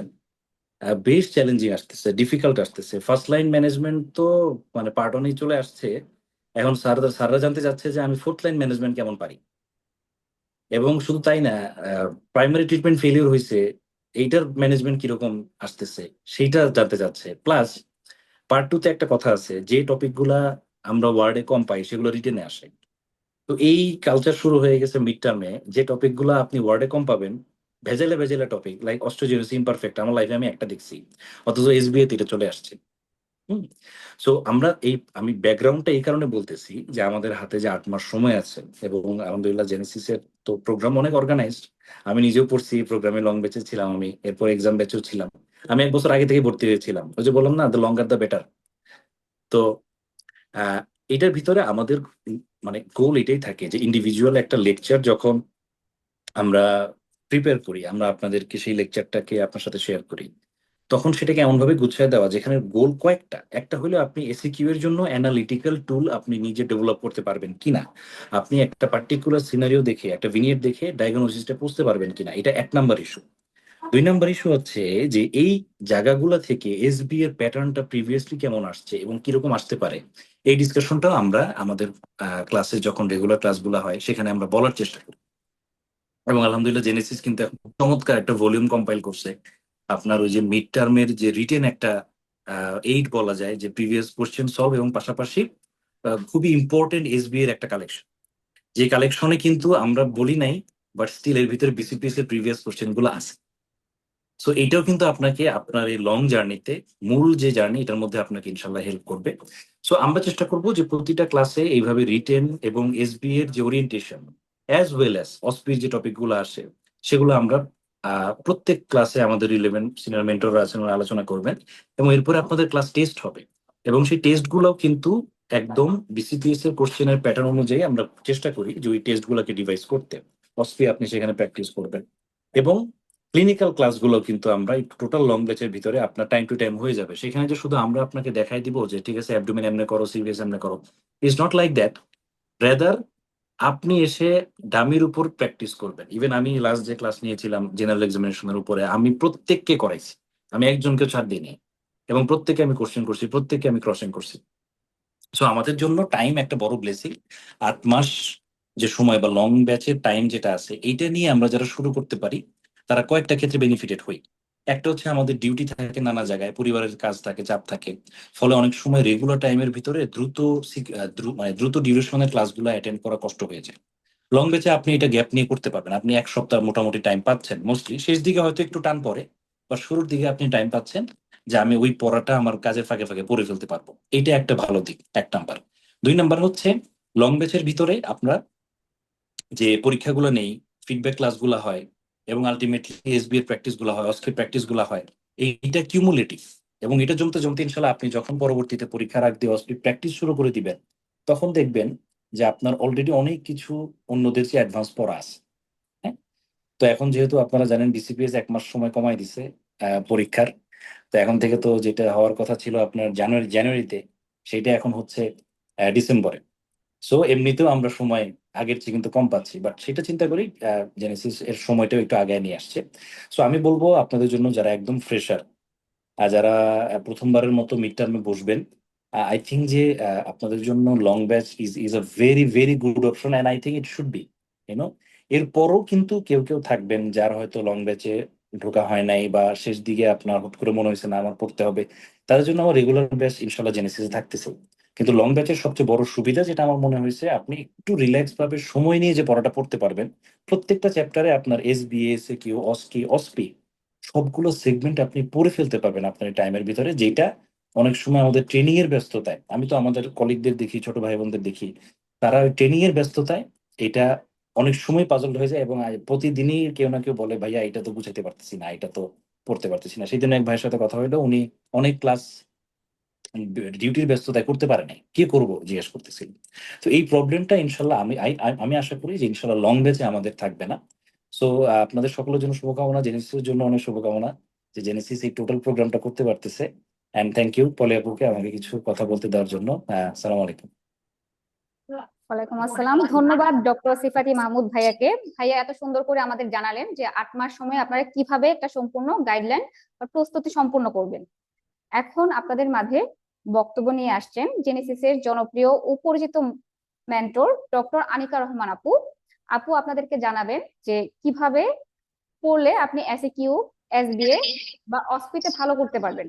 [SPEAKER 4] বেশ চ্যালেঞ্জিং আসতেছে, ডিফিকাল্ট আসতেছে। ফার্স্ট লাইন ম্যানেজমেন্ট তো মানে পার্টনেই চলে আসছে। এখন স্যাররা জানতে চাচ্ছে যে আমি ফোর্থ লাইন ম্যানেজমেন্ট কেমন পারি। এবং শুধু তাই না, প্রাইমারি ট্রিটমেন্ট ফেলিওর হয়েছে, এইটার ম্যানেজমেন্ট কিরকম আসতেছে সেইটা জানতে চাচ্ছে। প্লাস পার্ট 2-তে একটা কথা আছে, যে টপিক গুলা আমরা ওয়ার্ডে কম পাই সেগুলো রিটেনে আসে। তো এই কালচার শুরু হয়ে গেছে মিড টার্মে, যে টপিক গুলা আপনি ওয়ার্ডে কম পাবেন, ভেজালে ভেজালে টপিক লাইক অস্ট্রোজেনিস ইমপারফেক্ট, আমার লাইফে আমি একটা দেখছি, অথচ এসবিএ তে এটা চলে আসছে। হুম। সো আমি ব্যাকগ্রাউন্ডটা এই কারণে বলতেছি যে আমাদের হাতে যে 8 মাস সময় আছে, এবং আলহামদুলিল্লাহ জেনেসিসের তো প্রোগ্রাম অনেক অর্গানাইজড। আমি নিজেও পড়ছি প্রোগ্রামে, লং ব্যাচে ছিলাম আমি, এরপর এক্সাম ব্যাচেও ছিলাম। আমি 1 বছর আগে থেকে ভর্তি হয়েছিলাম, ওই যে বললাম না, দ্য লঙ্গার দ্য বেটার। তো আহ এটার ভিতরে আমাদের মানে গোল এটাই থাকে যে ইন্ডিভিজুয়াল একটা লেকচার যখন আমরা প্রিপেয়ার করি, আমরা আপনাদেরকে সেই লেকচারটাকে আপনার সাথে শেয়ার করি, তখন সেটাকে এমন ভাবে গুছিয়ে দেওয়া যেখানে গোল কয়েকটা। একটা হলো আপনি এসিকিউ এর জন্য অ্যানালিটিক্যাল টুল আপনি নিজে ডেভেলপ করতে পারবেন কিনা, আপনি একটা পার্টিকুলার সিনারিও দেখে, একটা ভিনিয়েট দেখে ডায়াগনোসিসটা বুঝতে পারবেন কিনা, এটা 1 নাম্বার ইস্যু। 2 নাম্বার ইস্যু হচ্ছে যে এই জায়গাগুলো থেকে এসবি এর প্যাটার্নটা প্রিভিয়াসলি কেমন আসছে এবং কিরকম আসতে পারে, এই ডিসকাশনটাও আমরা আমাদের ক্লাসে যখন রেগুলার ক্লাসগুলো হয় সেখানে আমরা বলার চেষ্টা করি। এবং আলহামদুলিল্লাহ জেনেসিস কিন্তু এখন চমৎকার একটা ভলিউম কম্পাইল করছে। আপনার ওই যে মিড টার্মের যে রিটেন একটা এইড বলা যায়, যে প্রিভিয়াস কোশ্চেন সলভ এবং পাশাপাশি খুবই ইম্পর্টেন্ট এসবি এর একটা কালেকশন। যে কালেকশনে কিন্তু আমরা বলি নাই, বাট স্টিল এর ভিতরে বিসিপিএস এর প্রিভিয়াস কোশ্চেন গুলো আছে। সো এটাও কিন্তু আপনাকে আপনার এই লং জার্নিতে, মূল যে জার্নি, এটার মধ্যে আপনাকে ইনশাল্লাহ হেল্প করবে। সো আমরা চেষ্টা করব যে প্রতিটা ক্লাসে এইভাবে রিটেন এবং এসবি এর যে ওরিয়েন্টেশন অ্যাজ ওয়েল অ্যাজ অসপির যে টপিক গুলো আসে সেগুলো আমরা প্রত্যেক ক্লাসে আমাদের রিলেভেন্ট সিনিয়র মেন্টররা আছেন, ওরা আলোচনা করবেন, এবং এরপরে আপনাদের ক্লাস টেস্ট হবে। এবং সেই টেস্ট গুলো কিন্তু একদম বিসিপিএস এর কোশ্চেনের প্যাটার্ন অনুযায়ী আমরা চেষ্টা করি যে ওই টেস্ট গুলোকে ডিভাইস করতে। অসপি আপনি সেখানে প্র্যাকটিস করবেন, এবং ক্লিনিক্যাল ক্লাসগুলো কিন্তু আমরা টোটাল লং ব্যাচের ভিতরে আপনার টাইম টু টাইম হয়ে যাবে। সেখানে যে শুধু আমরা আপনাকে দেখাই দিব যে ঠিক আছে অ্যাবডোমেন এমনি করো, সিভিএস এমনি করো, it's not like that. Rather আপনি এসে ডামির উপর প্র্যাকটিস করবেন। ইভেন আমি লাস্ট যে ক্লাস নিয়েছিলাম জেনারেল এক্সামিনেশনের উপরে, আমি প্রত্যেককে করাইছি, আমি একজনকে ছাড় দিইনি, এবং প্রত্যেককে আমি কোশ্চেন করছি, প্রত্যেককে আমি ক্রসিং করছি। সো আমাদের জন্য টাইম একটা বড় ব্লেসিং। 8 মাস যে সময় বা লং ব্যাচের টাইম যেটা আছে, এইটা নিয়ে আমরা যারা শুরু করতে পারি তারা কয়েকটা ক্ষেত্রে বেনিফিটেড হই। একটা হচ্ছে আমাদের ডিউটি থাকে নানা জায়গায়, পরিবারের কাজ থাকে, চাপ থাকে, ফলে অনেক সময় রেগুলার টাইমের ভিতরে মানে দ্রুত ডিউরেশনের ক্লাসগুলো অ্যাটেন্ড করা কষ্ট হয়ে যায়। লং ব্যাচে আপনি এটা গ্যাপ নিয়ে করতে পারবেন, আপনি 1 সপ্তাহ মোটামুটি টাইম পাচ্ছেন, মোস্টলি শেষ দিকে হয়তো একটু টান পড়ে, বা শুরুর দিকে আপনি টাইম পাচ্ছেন যে আমি ওই পড়াটা আমার কাজের ফাঁকে ফাঁকে পড়ে ফেলতে পারবো। এটা একটা ভালো দিক, 1 নাম্বার। 2 নাম্বার হচ্ছে লং ব্যাচের ভিতরে আমরা যে পরীক্ষাগুলো নেই, ফিডব্যাক ক্লাসগুলো হয়, এবং আলটিমেটলি এসবি এর প্র্যাকটিস গুলো হয়, অস্কির প্র্যাকটিস গুলো হয়, এইটা কিউমুলেটিভ। এবং এটা জমতে জমতে ইনশাল্লাহ আপনি যখন পরবর্তীতে পরীক্ষার আগ দিয়ে অস্কির প্র্যাকটিস শুরু করে দিবেন, তখন দেখবেন যে আপনার অলরেডি অনেক কিছু অন্যদের চেয়ে অ্যাডভান্স পড়া আছে। হ্যাঁ, তো এখন যেহেতু আপনারা জানেন বিসিপিএস 1 মাস সময় কমাই দিছে পরীক্ষার, তো এখন থেকে তো যেটা হওয়ার কথা ছিল আপনার জানুয়ারিতে, সেটা এখন হচ্ছে ডিসেম্বরে। সো এমনিতেও আমরা সময় আগের চেয়ে কিন্তু কম পাচ্ছি, বাট সেটা চিন্তা করি জেনেসিস এর সময়টাও একটু আগে নিয়ে আসছে। সো আমি বলবো আপনাদের জন্য যারা একদম ফ্রেশার, যারা প্রথমবারের মতো মিড টার্মে বসবেন, আই থিঙ্ক যে আপনাদের জন্য long batch is a very very good option, and I think it should be, you know. এরপরও কিন্তু কেউ কেউ থাকবেন যার হয়তো লং ব্যাচে ঢোকা হয় নাই, বা শেষ দিকে আপনার হুট করে মনে হয়েছে না আমার পড়তে হবে, তাদের জন্য আমার রেগুলার ব্যাচ ইনশাল্লাহ জেনেসিসে থাকতেছে। কিন্তু লং ব্যাচের সবচেয়ে বড় সুবিধা যেটা আমার মনে হয়েছে, আপনি একটু রিল্যাক্স ভাবে সময় নিয়ে যে পড়াটা পড়তে পারবেন। প্রত্যেকটা চ্যাপ্টারে আপনার এসবিএস কিউ অস্কি অসপি সবগুলো সেগমেন্ট আপনি পড়ে ফেলতে পারবেন আপনার টাইমের ভিতরে, যেটা অনেক সময় আমাদের ট্রেনিং এর ব্যস্ততায়, আমি তো আমাদের কলিগদের দেখি, ছোট ভাই বোনদের দেখি, তারা ওই ট্রেনিং এর ব্যস্ততায় এটা অনেক সময় পাজল হয়ে যায়, এবং প্রতিদিনই কেউ না কেউ বলে ভাইয়া এটা তো বুঝাইতে পারতেছি না, এটা তো পড়তে পারতেছি না। সেই দিন এক ভাইয়ের সাথে কথা হলো, উনি অনেক ক্লাস ডিউটির ব্যস্ততায় করতে পারে নাই, কি করব জিজ্ঞেস করতেছিল। তো এই প্রবলেমটা ইনশাল্লাহ আমি আশা করি যে ইনশাল্লাহ লং ব্যাচে আমাদের থাকবে না। সো আপনাদের সকলের জন্য শুভকামনা, জেনেসিসের জন্য অনেক শুভকামনা, যে জেনেসিস এই টোটাল প্রোগ্রামটা করতে পারতেছে। এন্ড থ্যাংক ইউ পলি আপুকে আমাকে কিছু কথা বলতে দেওয়ার জন্য। আসসালামু আলাইকুম।
[SPEAKER 1] ওয়ালাইকুম আসসালাম। ধন্যবাদ ডক্টর সিফাতি মাহমুদ ভাইয়াকে। ভাইয়া এত সুন্দর করে আমাদের জানালেন যে 8 মাস সময় আপনারা কিভাবে একটা সম্পূর্ণ গাইডলাইন বা প্রস্তুতি সম্পূর্ণ করবেন। এখন আপনাদের মাঝে বক্তব্য নিয়ে আসছেন জেনেসিসের জনপ্রিয় ও পরিচিত মেন্টর ডক্টর আনিকা রহমান আপু। আপু আপনাদেরকে জানাবেন যে কিভাবে পড়লে আপনি এসএকিউ, এসবিএ বা অসপিতে ভালো করতে পারবেন।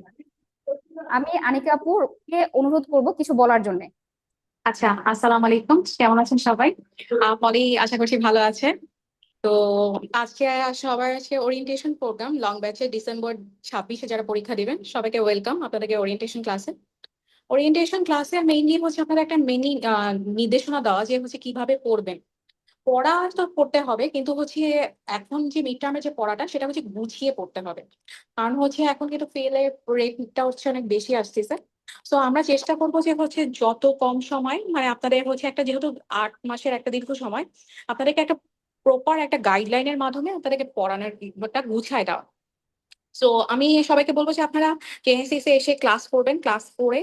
[SPEAKER 1] আমি আনিকা আপুকে অনুরোধ করব কিছু বলার জন্য।
[SPEAKER 5] আচ্ছা, আসসালামু আলাইকুম, কেমন আছেন সবাই? পলি আশা করছি ভালো আছে। তো আজকে সবার আজকে ওরিয়েন্টেশন প্রোগ্রাম লং ব্যাচে ডিসেম্বর 26-এ যারা পরীক্ষা দিবেন সবাইকে ওয়েলকাম আপনাদেরকে ওরিয়েন্টেশন ক্লাসে। ওরিয়েন্টেশন ক্লাসে মেইনলি হচ্ছে আপনাদের একটা নির্দেশনা দেওয়া যে হচ্ছে কিভাবে পড়বেন। পড়া তো পড়তে হবে, কিন্তু হচ্ছে এখন যে মিড টার্মের যে পড়াটা সেটা হচ্ছে গুছিয়ে পড়তে হবে। কারণ হচ্ছে এখন কিন্তু ফেলের রেটটা হচ্ছে অনেক বেশি আসতেছে। তো আমরা চেষ্টা করবো যে হচ্ছে যত কম সময়, মানে আপনাদের হচ্ছে একটা যেহেতু 8 মাসের একটা দীর্ঘ সময়, আপনাদেরকে একটা প্রপার একটা গাইডলাইনের মাধ্যমে আপনাদেরকে পড়ানোটা গুছায় দেওয়া। সো আমি সবাইকে বলবো যে আপনারা কেএনসিসি এসে ক্লাস করবেন, ক্লাস করে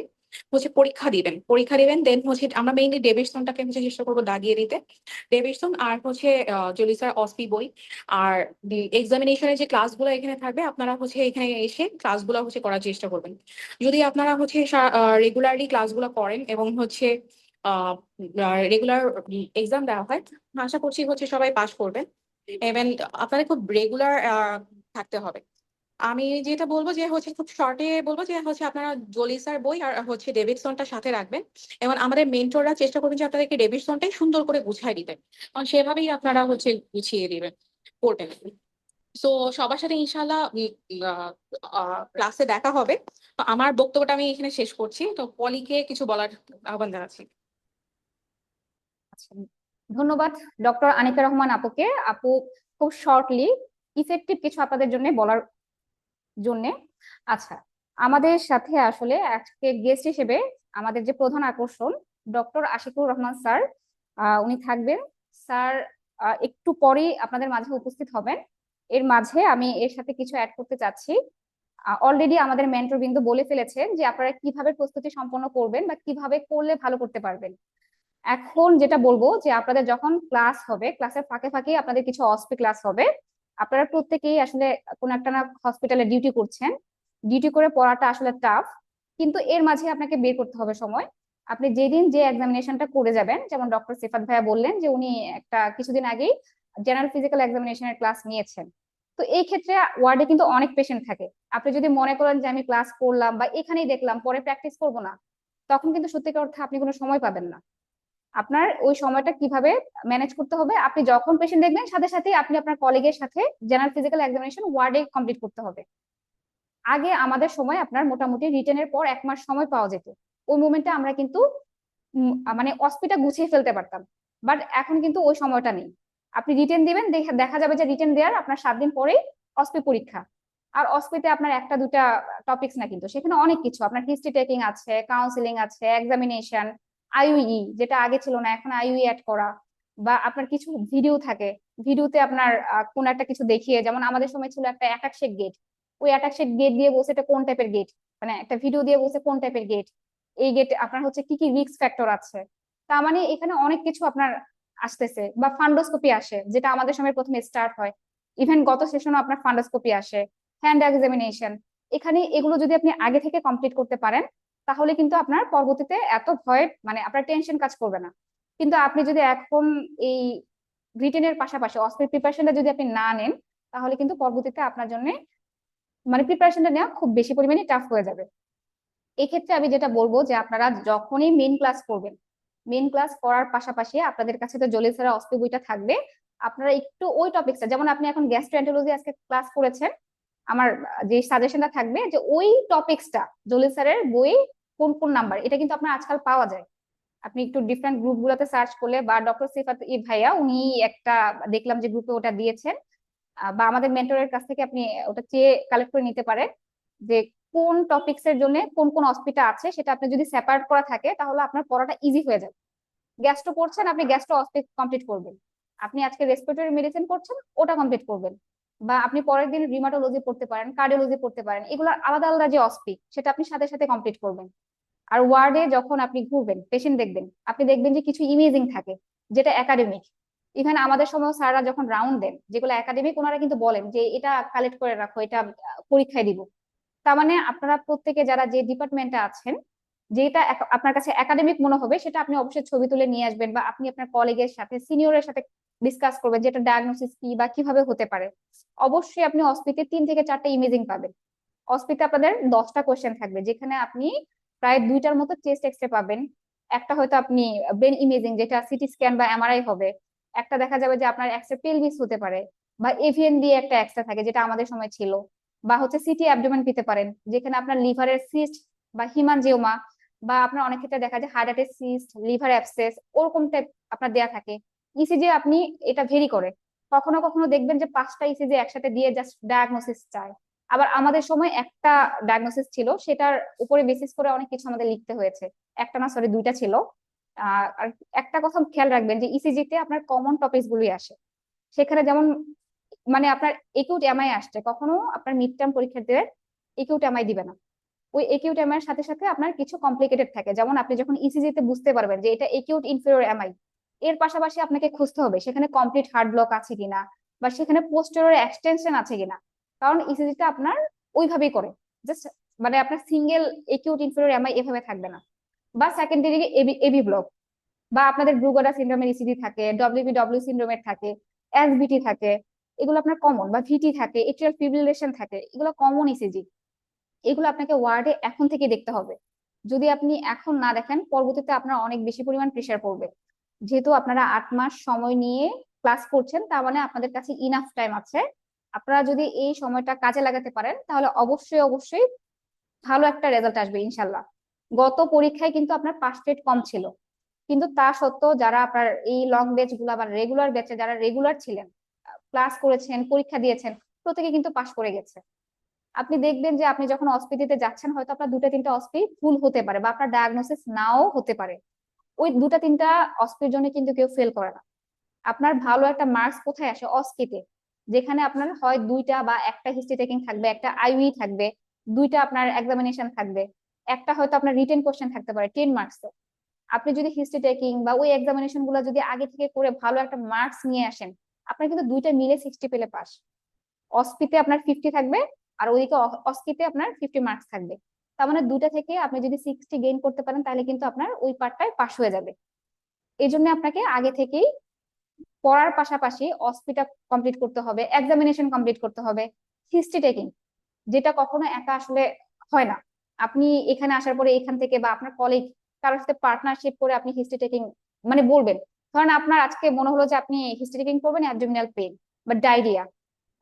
[SPEAKER 5] হচ্ছে পরীক্ষা দিবেন দেন হচ্ছে আমরা মেইনলি ডেভিডসনটাকে হচ্ছে চেষ্টা করবো দাগিয়ে দিতে। ডেভিডসন আর হচ্ছে জলিসার অসপি বই, আর এক্সামিনেশনের যে ক্লাসগুলো এখানে থাকবে আপনারা হচ্ছে এখানে এসে ক্লাসগুলো হচ্ছে করার চেষ্টা করবেন। যদি আপনারা হচ্ছে রেগুলারলি ক্লাসগুলো করেন এবং হচ্ছে রেগুলার এক্সাম দেওয়া হয়, আশা করছি হচ্ছে সবাই পাস করবেন। এবং আপনাদের খুব রেগুলার থাকতে হবে। আমি যেটা বলবো যে হচ্ছে খুব শর্টে বলবো যে হচ্ছে আপনারা জলিসার বই আর হচ্ছে ডেভিডসনটা সাথে রাখবেন এবং আমাদের মেন্টররা চেষ্টা করবেন যে আপনাদেরকে ডেভিডসনটাই সুন্দর করে গুছিয়ে দিতে, কারণ সেভাবেই আপনারা হচ্ছে গুছিয়ে দিবেন পড়বেন। সো সবার সাথে ইনশাল্লাহ ক্লাসে দেখা হবে। তো আমার বক্তব্যটা আমি এখানে শেষ করছি। তো পলিকে কিছু বলার আহ্বান জানাচ্ছি।
[SPEAKER 1] আচ্ছা, ধন্যবাদ ডক্টর আনিকা রহমান আপুকে। আপু খুব শর্টলি ইফেক্টিভ কিছু আপনাদের জন্য বলার জন্য। আচ্ছা, আমাদের সাথে আসলে আজকে গেস্ট হিসেবে আমাদের যে প্রধান আকর্ষণ ডক্টর আশিকুর রহমান স্যার, উনি থাকবেন। স্যার একটু পরেই আপনাদের মাঝে উপস্থিত হবেন। এর মাঝে আমি এর সাথে কিছু অ্যাড করতে চাচ্ছি। অলরেডি আমাদের মেন্টর বিন্দু বলে ফেলেছেন যে আপনারা কিভাবে প্রস্তুতি সম্পন্ন করবেন বা কিভাবে করলে ভালো করতে পারবেন। এখন যেটা বলবো যে আপনাদের যখন ক্লাস হবে, ক্লাসের ফাঁকে ফাঁকে আপনাদের কিছু অস্পি ক্লাস হবে। আপনারা প্রত্যেকেই আসলে কোন একটা না হসপিটালে ডিউটি করছেন, ডিউটি করে পড়াটা আসলে টাফ, কিন্তু এর মাঝে আপনাকে বের করতে হবে সময়। আপনি যেদিন যে এক্সামিনেশনটা করে যাবেন, যেমন ডক্টর সিফাত ভাইয়া বললেন যে উনি একটা কিছুদিন আগেই জেনারেল ফিজিক্যাল এক্সামিনেশনের ক্লাস নিয়েছেন। তো এই ক্ষেত্রে ওয়ার্ডে কিন্তু অনেক পেশেন্ট থাকে। আপনি যদি মনে করেন যে আমি ক্লাস করলাম বা এখানেই দেখলাম পরে প্র্যাকটিস করব না, তখন কিন্তু সত্যিকার অর্থে আপনি কোনো সময় পাবেন না। আপনার ওই সময়টা কিভাবে ম্যানেজ করতে হবে, আপনি যখন পেশেন্ট দেখবেন সাথে সাথে আপনি আপনার কলিগের সাথে জেনারেল ফিজিক্যাল এক্সামিনেশন ওয়ার্ডে কমপ্লিট করতে হবে। আগে আমাদের সময় আপনার মোটামুটি রিটেনের পর 1 মাস সময় পাওয়া যেত। ওই মুমেন্টে আমরা কিন্তু মানে অস্পিটা গুছিয়ে ফেলতে পারতাম। বাট এখন কিন্তু ওই সময়টা নেই। আপনি রিটেন দিবেন, দেখা যাবে যে রিটেন দেওয়ার আপনার 7 দিন পরেই অস্পি পরীক্ষা। আর অস্পিতে আপনার একটা দুটা টপিকস না, কিন্তু সেখানে অনেক কিছু, আপনার হিস্ট্রি টেকিং আছে, কাউন্সিলিং আছে, এক্সামিনেশন, আইইউই যেটা আগে ছিল না এখন আইইউই অ্যাড করা, বা আপনার কিছু ভিডিও থাকে, ভিডিওতে আপনার কোন একটা কিছু দেখিয়ে, যেমন আমাদের সময় ছিল একটা অ্যাটাক শেক গেট, ওই অ্যাটাক শেক গেট দিয়ে বলছে এটা কোন টাইপের গেট, মানে একটা ভিডিও দিয়ে বলছে কোন টাইপের গেট, এই গেট আপনার হচ্ছে কি কি রিস্ক ফ্যাক্টর আছে। তার মানে এখানে অনেক কিছু আপনার আসতেছে। বা ফান্ডোস্কোপি আসে, যেটা আমাদের সময় প্রথমে স্টার্ট হয়, ইভেন গত সেশনও আপনার ফান্ডোস্কোপি আসে, হ্যান্ড এক্সামিনেশন। এখানে এগুলো যদি আপনি আগে থেকে কমপ্লিট করতে পারেন, তাহলে কিন্তু আপনার পরবর্তীতে এত ভয়, মানে আপনার টেনশন কাজ করবে না। কিন্তু আপনি যদি এখন এই রিটেনের পাশাপাশি অস্পির প্রিপারেশনটা যদি আপনি না নেন, তাহলে কিন্তু পরবর্তীতে আপনার জন্য মানে প্রিপারেশনটা নেওয়া খুব বেশি পরিমাণে টাফ হয়ে যাবে। এই ক্ষেত্রে আমি যেটা বলবো যে আপনারা যখনই মেইন ক্লাস করবেন, মেইন ক্লাস করার পাশাপাশি আপনাদের কাছে তো জলিল স্যারের অস্পি বইটা থাকবে। আপনারা একটু ওই টপিকসটা, যেমন আপনি এখন গ্যাস্ট্রোএন্টারোলজি আজকে ক্লাস করেছেন, আমার যে সাজেশনটা থাকবে যে ওই টপিকসটা জলিল স্যারের বই কোন কোন নাম্বার, এটা কিন্তু আপনার আজকাল পাওয়া যায়। আপনি একটু ডিফারেন্ট গ্রুপ গুলোতে সার্চ করলে, বা ডক্টর সিফাত ভাইয়া উনি একটা দেখলাম যে গ্রুপে ওটা দিয়েছেন, বা আমাদের মেন্টরের কাছ থেকে আপনি ওটা চেয়ে কালেক্ট করে নিতে পারেন যে কোন টপিকস এর জন্য কোন কোন অস্পিটা আছে। সেটা আপনি যদি সেপারেট করা থাকে তাহলে আপনার পড়াটা ইজি হয়ে যাবে। গ্যাস্ট্রো পড়ছেন, আপনি গ্যাস্ট্রো অস্পি কমপ্লিট করবেন। আপনি আজকে রেসপিরেটরি মেডিসিন পড়ছেন, ওটা কমপ্লিট করবেন। বা আপনি পরের দিন রিমাটোলজি পড়তে পারেন, কার্ডিওলজি পড়তে পারেন। এগুলো আলাদা আলাদা যে অস্পি, সেটা আপনি সাথে সাথে কমপ্লিট করবেন। আর ওয়ার্ডে যখন আপনি ঘুরবেন, পেশেন্ট দেখবেন, আপনি দেখবেন যে কিছু ইমেজিং থাকে যেটা একাডেমিক। ইভেন আমাদের সময় স্যাররা যখন রাউন্ড দেন যেগুলো একাডেমিক, ওনারা কিন্তু বলেন যে এটা কালেক্ট করে রাখো, এটা পরীক্ষায় দিব। তার মানে আপনারা প্রত্যেকে যারা যে ডিপার্টমেন্টে আছেন, যেটা আপনার কাছে একাডেমিক মনে হবে সেটা আপনি অবশ্যই ছবি তুলে নিয়ে আসবেন, বা আপনি আপনার কলিগের সাথে সিনিয়রের সাথে ডিসকাস করবেন যে এটা ডায়াগনোসিস কি বা কিভাবে হতে পারে। অবশ্যই আপনি অস্পিতে 3 থেকে 4টা ইমেজিং পাবেন। অস্পিতে আপনাদের 10টা কোয়েশ্চেন থাকবে, যেখানে আপনি প্রায় 2টার মতো চেস্ট এক্সরে পাবেন। একটা হয়তো আপনি ব্রেন ইমেজিং, যেটা সিটি স্ক্যান বা এমআরআই হবে। একটা দেখা যাবে যে আপনার এক্সরে পেলভিস হতে পারে, বা এভিএন দিয়ে একটা এক্সরে থাকে যেটা আমাদের সময় ছিল। বা হচ্ছে সিটি অ্যাবডোমেন পেতে পারেন, যেখানে আপনার লিভারের সিস্ট বা হিমানজিওমা, বা আপনার অনেক ক্ষেত্রে দেখা যায় হার্টের সিস্ট, লিভার অ্যাবসেস, ওরকম টাইপ আপনার দেয়া থাকে। ইসিজি আপনি এটা ভেরি করে, কখনো কখনো দেখবেন যে 5টা ইসিজি একসাথে দিয়ে জাস্ট ডায়াগনোসিস চায়। আবার আমাদের সময় একটা ডায়াগনোসিস ছিল, সেটার উপরে বেসিস করে অনেক কিছু আমাদের লিখতে হয়েছে। একটা না, সরি 2টা ছিল। আর একটা কথা খেয়াল রাখবেন যে ইসিজি তে আপনার কমন টপিকস গুলি আসে। সেখানে যেমন মানে আপনার একিউট এমআই আসছে, কখনো আপনার মিড টার্ম পরীক্ষার্থীদের একিউট এমআই দিবে না। ওই একিউট এমআই এর সাথে সাথে আপনার কিছু কমপ্লিকেটেড থাকে, যেমন আপনি যখন ইসিজি তে বুঝতে পারবেন যে এটা একিউট ইনফেরিয়র এমআই, এর পাশাপাশি আপনাকে খুঁজতে হবে সেখানে কমপ্লিট হার্ট ব্লক আছে কিনা, বা সেখানে পোস্টেরিয়র এক্সটেনশন আছে কিনা। কারণ ইসিজিটা আপনার ওইভাবেই করে, জাস্ট মানে আপনার সিঙ্গেল একিউট ইনফেরিয়র এমআই এভাবে থাকবে না। বা সেকেন্ডারি এবি এবি ব্লক, বা আপনাদের ব্রুগেডা সিনড্রোমের ইসিজি থাকে, ডব্লিউবিডব্লিউ সিনড্রোমের থাকে, এসবিটি থাকে। এগুলো আপনার কমন, বা ভিটি থাকে, এট্রিয়াল ফিব্রিলেশন থাকে, এগুলো কমন ইসিজি। এগুলো আপনাকে ওয়ার্ডে এখন থেকে দেখতে হবে। যদি আপনি এখন না দেখেন, পরবর্তীতে আপনার অনেক বেশি পরিমাণ প্রেশার পড়বে। যেহেতু আপনারা 8 মাস সময় নিয়ে ক্লাস করছেন, তার মানে আপনাদের কাছে ইনাফ টাইম আছে। আপনারা যদি এই সময়টা কাজে লাগাতে পারেন, তাহলে অবশ্যই অবশ্যই ভালো একটা রেজাল্ট আসবে ইনশাল্লাহ। গত পরীক্ষায় কিন্তু আপনার পাস রেট কম ছিল, কিন্তু তা সত্ত্বেও যারা আপনার এই লং ব্যাচ গুলা বা রেগুলার ব্যাচে যারা রেগুলার ছিলেন, ক্লাস করেছেন, পরীক্ষা দিয়েছেন, প্রত্যেকে কিন্তু পাস করে গেছে। আপনি দেখবেন যে আপনি যখন অস্পিতে যাচ্ছেন, হয়তো আপনার 2-3টা অস্পি ফুল হতে পারে, বা আপনার ডায়াগনোসিস নাও হতে পারে। ওই 2-3টা অস্পির জন্য কিন্তু কেউ ফেল করে না। আপনার ভালো একটা মার্কস কোথায় আসে? অস্কিতে, যেখানে আপনার হয় 2টা বা একটা হিস্ট্রি টেকিং থাকবে, একটা আইউই থাকবে, 2টা আপনার এক্সামিনেশন থাকবে, একটা হয়তো আপনার রিটেন কোশ্চেন থাকতে পারে 10 মার্কস। আপনি যদি হিস্ট্রি টেকিং বা ওই এক্সামিনেশন গুলো যদি আগে থেকে করে ভালো একটা মার্কস নিয়ে আসেন, আপনার কিন্তু 2টা মিলে 60 পেলে পাস। অস্পিতে আপনার 50 থাকবে, আর ওইদিকে অস্কিতে আপনার 50 মার্কস থাকবে। তার মানে 2টা থেকে আপনি যদি 60 গেইন করতে পারেন, তাহলে কিন্তু আপনার ওই পার্টটায় পাস হয়ে যাবে। এই জন্য আপনাকে আগে থেকেই পড়ার পাশাপাশি অস্পিটা কমপ্লিট করতে হবে, এক্সামিনেশন কমপ্লিট করতে হবে, হিস্ট্রি টেকিং, যেটা কখনো একা আসলে হয় না। আপনি এখানে আসার পরে এখান থেকে বা আপনার কলিগ কারোর সাথে পার্টনারশিপ করে আপনি হিস্ট্রি টেকিং মানে বলবেন। ধরেন আপনার আজকে মনে হলো যে আপনি হিস্ট্রি টেকিং করবেন অ্যাবডোমিনাল পেইন বা ডায়রিয়া,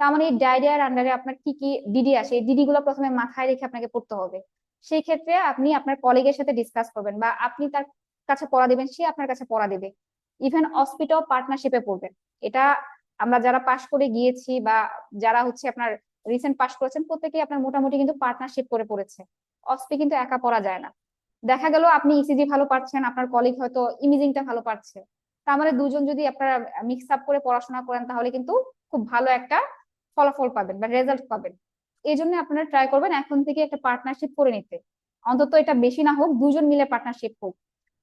[SPEAKER 1] তার মানে এই ডায়রিয়ার আন্ডারে আপনার কি কি ডিডি আসে, এই ডিডি গুলো প্রথমে মাথায় রেখে আপনাকে পড়তে হবে। সেই ক্ষেত্রে আপনি আপনার কলিগের সাথে ডিসকাস করবেন, বা আপনি তার কাছে পড়া দিবেন, সে আপনার কাছে পড়া দেবে। ইভেন অস্পিটাও পার্টনারশিপে পড়বেন। এটা আমরা যারা পাশ করে গিয়েছি বা যারা হচ্ছে আপনার রিসেন্ট পাশ করেছেন, প্রত্যেকেই আপনার মোটামুটি কিন্তু পার্টনারশিপ করে পড়েছে। অস্পি কিন্তু একা পড়া যায় না। দেখা গেল আপনি ইসিজি ভালো পারছেন, আপনার কলিগ হয়তো ইমেজিংটা ভালো পারছে, তার মানে দুজন যদি আপনারা মিক্স আপ করে পড়াশোনা করেন, তাহলে কিন্তু খুব ভালো একটা ফলাফল পাবেন বা রেজাল্ট পাবেন। এই জন্য আপনারা ট্রাই করবেন এখন থেকে একটা পার্টনারশিপ করে নিতে। অন্তত এটা বেশি না হোক, দুজন মিলে পার্টনারশিপ হোক।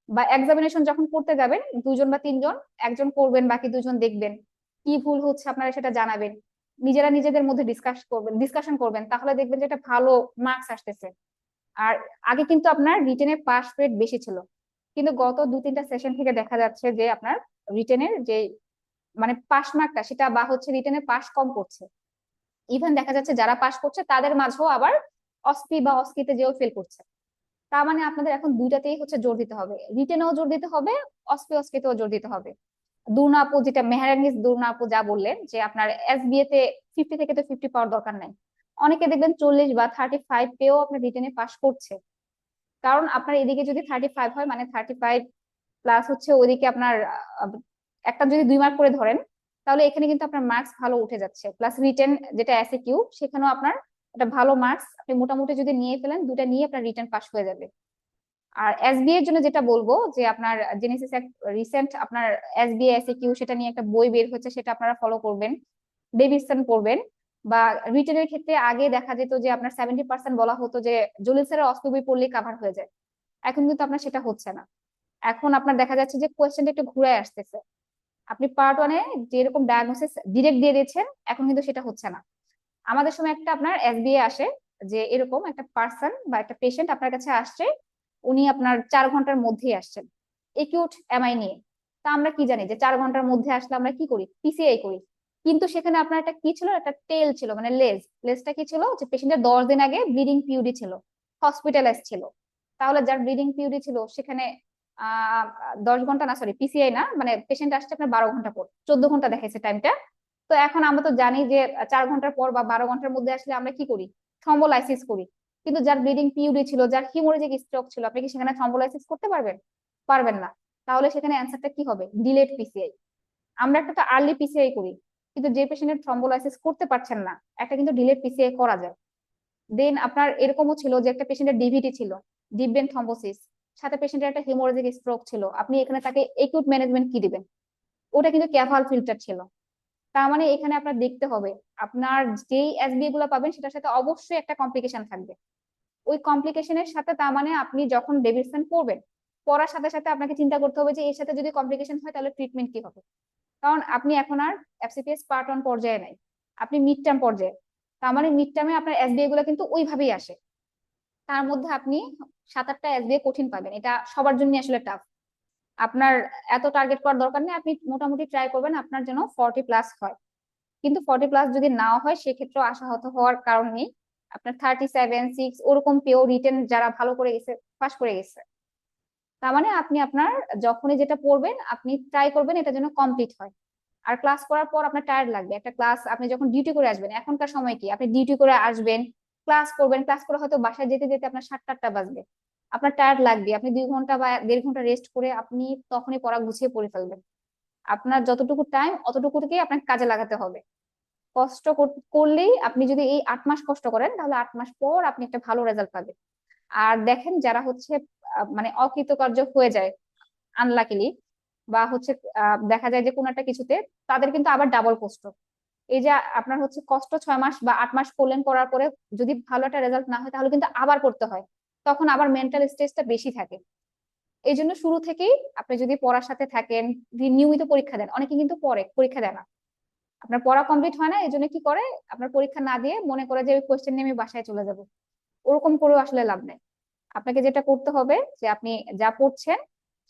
[SPEAKER 1] বা এক্সামিনেশন যখন করতে যাবেন, 2জন বা 3জন, একজন করবেন, বাকি 2জন দেখবেন। কি ভুল হচ্ছে আপনারা সেটা জানাবেন, নিজেরা নিজেদের মধ্যে ডিসকাশন করবেন, তাহলে দেখবেন যে একটা ভালো মার্কস আসতেছে। আর আগে কিন্তু আপনার রিটেনের পাস রেট বেশি ছিল, কিন্তু গত 2-3টা সেশন থেকে দেখা যাচ্ছে যে আপনার রিটেনের যে মানে পাস মার্কটা সেটা বা হচ্ছে রিটেনের পাস কম করছে। ইভেন দেখা যাচ্ছে যারা পাস করছে তাদের মাঝেও আবার অস্পি বা অস্কিতে যেও ফেল করছে। তার মানে আপনাদের এখন 2টাতেই হচ্ছে জোর দিতে হবে, রিটেনেও জোর দিতে হবে, অস্কিতেও জোর দিতে হবে। দুর্না আপু, যেটা মেহরানিস দুর্না আপু যা বললেন যে আপনার এসবিএ তে 50 থেকে তো 50 পাওয়ার দরকার নাই, অনেকে দেখবেন 40 বা 35 পেয়েও আপনার রিটেনে পাস করছে। কারণ আপনার এদিকে যদি 35 হয়, মানে 35 প্লাস হচ্ছে ওইদিকে আপনার একটা যদি 2 মার্ক করে ধরেন, তাহলে এখানে কিন্তু আপনার মার্কস ভালো উঠে যাচ্ছে। প্লাস রিটেন যেটা এসএকিউ, সেখানেও আপনার একটা ভালো মার্কস আপনি মোটামুটি যদি নিয়ে ফেলেন, 2টা নিয়ে আপনার রিটেন পাস হয়ে যাবে। আর এসবিএ এর জন্য যেটা বলবো যে আপনার জেনেসিস রিসেন্ট আপনার এসবিএ এসএকিউ সেটা নিয়ে একটা বই বের হচ্ছে, সেটা আপনারা ফলো করবেন, ডেভিডসন পড়বেন। বা রিটেনের ক্ষেত্রে আগে দেখা যেত যে আপনার 70% বলা হতো যে জলিল স্যারের অস্ত্র বই পড়লেই কাভার হয়ে যায়। এখন কিন্তু আপনার সেটা হচ্ছে না। এখন আপনার দেখা যাচ্ছে যে কোয়েশ্চেনটা একটু ঘুরে আসতেছে। আপনি পার্ট 1-এ যেরকম ডায়াগনোসিস ডিরেক্ট দিয়ে দিয়েছেন, এখন কিন্তু সেটা হচ্ছে না। আমাদের সময় একটা আপনার এসবিএ আসে যে এরকম একটা পার্সন বা একটা পেশেন্ট আপনার কাছে আসছে, উনি আপনার 4 ঘন্টার মধ্যেই আসছেন একিউট এমআই নিয়ে। তা আমরা কি জানি যে 4 ঘন্টার মধ্যে আসলে আমরা কি করি? পিসিআই করি। কিন্তু সেখানে আপনার একটা কি ছিল, একটা টেল ছিল, মানে লেজটা কি ছিল, যে পেশেন্টের 10 দিন আগে ব্লিডিং পিউডি ছিল, হসপিটালাইজ ছিল। তাহলে যার ব্লিডিং পিউডি ছিল সেখানে 10 ঘন্টা না, সরি পিসিআই না, মানে পেশেন্ট আসছে আপনার 12 ঘন্টা পর, 14 ঘন্টা দেখাইছে টাইমটা। তো এখন আমরা তো জানি যে 4 ঘন্টার পর বা 12 ঘন্টার মধ্যে আসলে আমরা কি করি? থ্রম্বোলাইসিস করি। কিন্তু যার ব্লিডিং পিউডি ছিল, যার হিমোরেজিক স্ট্রোক ছিল, আপনি কি সেখানে থ্রম্বোলাইসিস করতে পারবেন? পারবেন না। তাহলে সেখানে অ্যান্সারটা কি হবে? Delayed PCI. আমরা একটা তো আর্লি পিসিআই করি, কিন্তু যে পেশেন্টের থ্রম্বোলাইসিস করতে পারছেন না, একটা কিন্তু ডিলেড পিসিআই করা যায়। দেন আপনার এরকমও ছিল যে একটা পেশেন্টের ডিভিটি ছিল, ডিপ ভেন থ্রম্বোসিস, সাথে পেশেন্টের একটা হিমোরেজিক স্ট্রোক ছিল, আপনি এখানে তাকে একিউট ম্যানেজমেন্ট কি দিবেন? ওটা কিন্তু ক্যাভাল ফিল্টার ছিল। তার মানে এখানে আপনার দেখতে হবে আপনার যেই এসবিএ গুলো পাবেন সেটার সাথে অবশ্যই একটা কমপ্লিকেশন থাকবে। ওই কমপ্লিকেশনের সাথে তার মানে আপনি যখন ডেভিডসন পড়বেন, পড়ার সাথে সাথে আপনাকে চিন্তা করতে হবে যে এর সাথে যদি কমপ্লিকেশন হয় তাহলে ট্রিটমেন্ট কি হবে। কারণ আপনি এখন আর এফসিপিএস পার্ট 1 পর্যায়ে নাই, আপনি মিড টার্ম পর্যায়ে। তার মানে মিড টার্মে আপনার এসবিএ গুলো কিন্তু ওইভাবেই আসে। তার মধ্যে আপনি 7-8টা এসবিএ কঠিন পাবেন, এটা সবার জন্য আসলে টাফ। আপনার এত টার্গেট করার দরকার নেই, আপনি মোটামুটি ট্রাই করবেন আপনার জন্য 40 প্লাস হয়। কিন্তু 40+ যদি নাও হয় সেক্ষেত্রেও আশাহত হওয়ার কারণ নেই। আপনার 37, 6 ওরকম পেয়েও রিটেন যারা ভালো করে গেছে, পাস করে গেছে। তার মানে আপনি আপনার যখনই যেটা পড়বেন আপনি ট্রাই করবেন এটা যেন কমপ্লিট হয়। আর ক্লাস করার পর আপনার টায়ার্ড লাগবে। একটা ক্লাস আপনি যখন ডিউটি করে আসবেন, এখনকার সময় কি আপনি ডিউটি করে আসবেন, ক্লাস করবেন, ক্লাস করে হয়তো বাসায় যেতে যেতে আপনার 7টা বাজবে, আপনার টায়ার্ড লাগবে, আপনি 2 ঘন্টা বা 1.5 ঘন্টা রেস্ট করে আপনি তখনই পড়া গুছিয়ে পড়ে ফেলবেন। আপনার যতটুকু টাইম অতটুকু থেকেই আপনাকে কাজে লাগাতে হবে। কষ্ট করলেই আপনি যদি এই 8 মাস কষ্ট করেন তাহলে 8 মাস পর আপনি একটা ভালো রেজাল্ট পাবেন। আর দেখেন যারা হচ্ছে মানে অকৃতকার্য হয়ে যায় আনলাকিলি, বা হচ্ছে দেখা যায় যে কোনো একটা কিছুতে, তাদের কিন্তু আবার ডাবল কষ্ট। এই যে আপনার হচ্ছে কষ্ট 6 মাস বা 8 মাস করলেন, করার পরে যদি ভালো একটা রেজাল্ট না হয় তাহলে কিন্তু আবার করতে হয়, তখন আবার মেন্টাল স্ট্রেসটা বেশি থাকে। এই জন্য শুরু থেকেই আপনি যদি পড়ার সাথে থাকেন, নিয়মিত পরীক্ষা দেন, অনেকে কিন্তু পরে পরীক্ষা দেয় না, আপনার পড়া কমপ্লিট হয় না এই জন্য কি করে, আপনার পরীক্ষা না দিয়ে মনে করে যে ওই কোয়েশ্চেন নিয়ে আমি বাসায় চলে যাব। ওরকম করেও আসলে লাভ নেই। আপনাকে যেটা করতে হবে যে আপনি যা পড়ছেন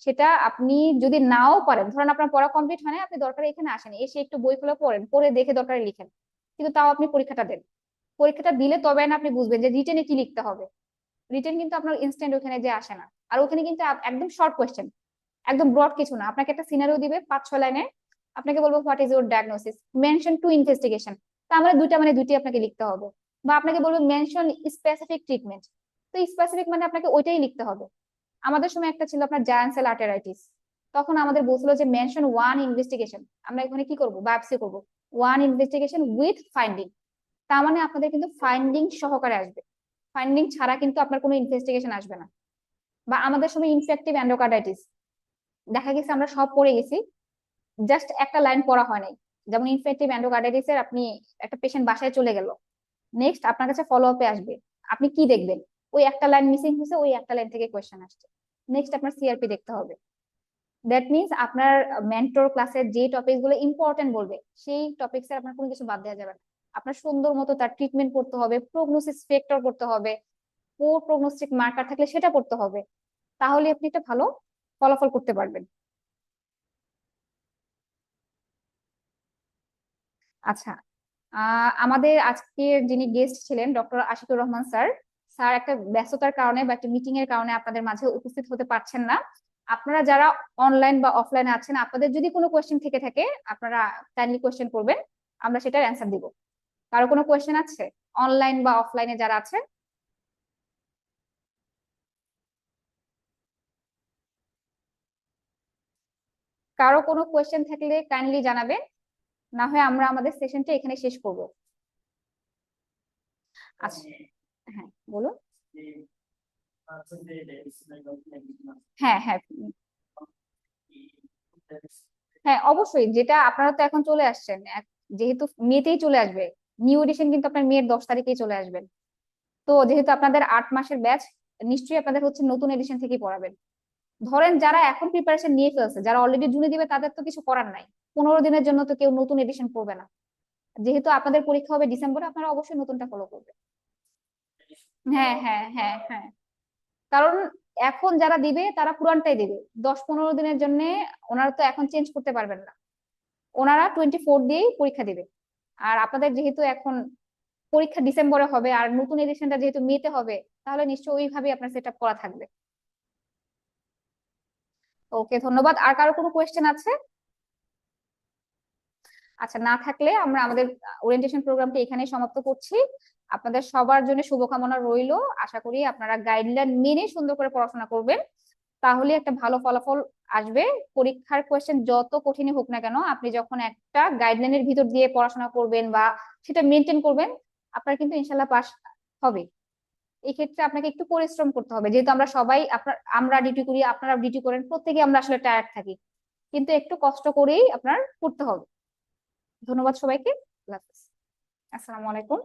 [SPEAKER 1] সেটা আপনি যদি নাও পারেন, ধরেন আপনার পড়া কমপ্লিট হয় না, আপনি দরকারে এখানে আসেন, এসে একটু বই খুলে পড়েন, পড়ে দেখে দরকারে লিখেন, কিন্তু তাও আপনি পরীক্ষাটা দেন। পরীক্ষাটা দিলে তবে না আপনি বুঝবেন যে রিটেনে কি লিখতে হবে। রিটেন কিন্তু আপনার ইনস্ট্যান্ট ওখানে যে আসে না। আর ওখানে কিন্তু একদম শর্ট কোয়েশ্চেন, একদম ব্রড কিছু না, আপনাকে একটা সিনারিও দিবে 5-6 লাইনে, আপনাকে বলবো what is your diagnosis, mention to investigation, তার মানে দুইটা মানে দুইটি আপনাকে লিখতে হবে। বা আপনাকে বলবো মেনশন স্পেসিফিক ট্রিটমেন্ট, তো স্পেসিফিক মানে আপনাকে ওইটাই লিখতে হবে। আমাদের সময় একটা ছিল আপনার জায়ান্ট সেল আর্টেরাইটিস, তখন আমাদের বলছিল যে মেনশন ওয়ান ইনভেস্টিগেশন, আমরা এখানে কি করব, বায়োপসি করব, ওয়ান ইনভেস্টিগেশন উইথ ফাইন্ডিং, তার মানে আপনাদের কিন্তু ফাইন্ডিং সহকারে আসবে, ফাইন্ডিং ছাড়া কিন্তু আপনার কোনো ইনভেস্টিগেশন আসবে না। বা আমাদের সময় ইনফেক্টিভ এন্ডোকার্ডাইটিস, দেখা গেছে আমরা সব পড়ে গেছি, জাস্ট একটা লাইন পড়া হয় নাই। যেমন ইনফেক্টিভ এন্ডোকার্ডাইটিস এর আপনি একটা পেশেন্ট বাসায় চলে গেল, নেক্সট আপনার কাছে ফলো আপে আসবে, আপনি কি দেখবেন, ওই একটা লাইন মিসিং হয়েছে, ওই একটা লাইন থেকে কোয়েশ্চেন আসছে, নেক্সট আপনার সিআরপি দেখতে হবে। দ্যাট মিনস আপনার মেন্টর ক্লাসের যে টপিক গুলো ইম্পর্টেন্ট বলবে সেই টপিকস এর আপনার কোনো কিছু বাদ দেওয়া যাবে না। আপনার সুন্দর মতো তার ট্রিটমেন্ট করতে হবে, প্রগনোসিস ফ্যাক্টর করতে হবে, পোর প্রগনোস্টিক মার্কার থাকলে সেটা করতে হবে, তাহলে আপনি একটা ভালো ফলাফল করতে পারবেন। আচ্ছা, আমাদের আজকের যিনি গেস্ট ছিলেন doctor Ashikur Rahman sir, sir একটা ব্যস্ততার কারণে বা একটা মিটিং এর কারণে আপনাদের মাঝে উপস্থিত হতে পারছেন না। আপনারা যারা অনলাইন বা অফলাইনে আছেন, আপনাদের যদি কোনো কোয়েশ্চেন থেকে থাকে আপনারা কাইন্ডলি কোয়েশ্চেন করবেন, আমরা সেটার অ্যান্সার দিব। কারো কোনো কোয়েশ্চেন আছে অনলাইন বা অফলাইনে যারা আছেন? কারো কোনো কোয়েশ্চেন থাকলে কাইন্ডলি জানাবেন, না হয় আমরা আমাদের সেশনটা এখানে শেষ করব। আচ্ছা, হ্যাঁ বলুন। হ্যাঁ হ্যাঁ হ্যাঁ অবশ্যই, যেটা আপনারা তো এখন চলে আসছেন, যেহেতু মেতেই চলে আসবে, নিউ এডিশন কিন্তু আপনার মেয়ের 10 তারিখেই চলে আসবেন। তো যেহেতু আপনাদের 8 মাসের ব্যাচ, নিশ্চয়ই আপনাদের হচ্ছে নতুন এডিশন থেকেই পড়াবেন। ধরেন যারা এখন প্রিপারেশন নিয়ে ফেলছে, যারা অলরেডি জুনে দিবে, তাদের তো কিছু করার নাই, 15 দিনের জন্য তো কেউ নতুন এডিশন করবে না। যেহেতু আপনাদের পরীক্ষা হবে ডিসেম্বরে, আপনারা অবশ্যই নতুনটা ফলো করবেন। হ্যাঁ হ্যাঁ হ্যাঁ হ্যাঁ, কারণ এখন যারা দিবে তারা পুরানটাই দিবে, 10-15 দিনের জন্য ওনারা তো এখন চেঞ্জ করতে পারবেন না, ওনারা 24 দিয়েই পরীক্ষা দিবে। আর আপনাদের যেহেতু এখন পরীক্ষা ডিসেম্বরে হবে আর নতুন এডিশনটা যেহেতু মেতে হবে, তাহলে নিশ্চয়ই ওইভাবেই আপনার সেট আপ করা থাকবে। ওকে, ধন্যবাদ। আর কারো কোনো কোয়েশ্চেন আছে? আচ্ছা, না থাকলে আমরা আমাদের ওরিয়েন্টেশন প্রোগ্রামটি এখানেই সমাপ্ত করছি। আপনাদের সবার জন্য শুভকামনা রইলো, আশা করি আপনারা গাইডলাইন মেনে সুন্দর করে পড়াশোনা করবেন, তাহলে একটা ভালো ফলাফল আসবে। পরীক্ষার কোয়েশ্চেন যত কঠিনই হোক না কেন, আপনি যখন একটা গাইডলাইনের ভিতর দিয়ে পড়াশোনা করবেন বা সেটা মেনটেন করবেন, আপনার কিন্তু ইনশাল্লাহ পাস হবে। এই ক্ষেত্রে আপনাকে একটু পরিশ্রম করতে হবে, যেহেতু আমরা সবাই আমরা ডিউটি করি, আপনারা ডিউটি করেন, প্রত্যেকে আমরা আসলে টায়ার্ড থাকি, কিন্তু একটু কষ্ট করেই আপনার করতে হবে। ধন্যবাদ সবাইকে। আল্লাহ হাফেজ। আসসালামু আলাইকুম।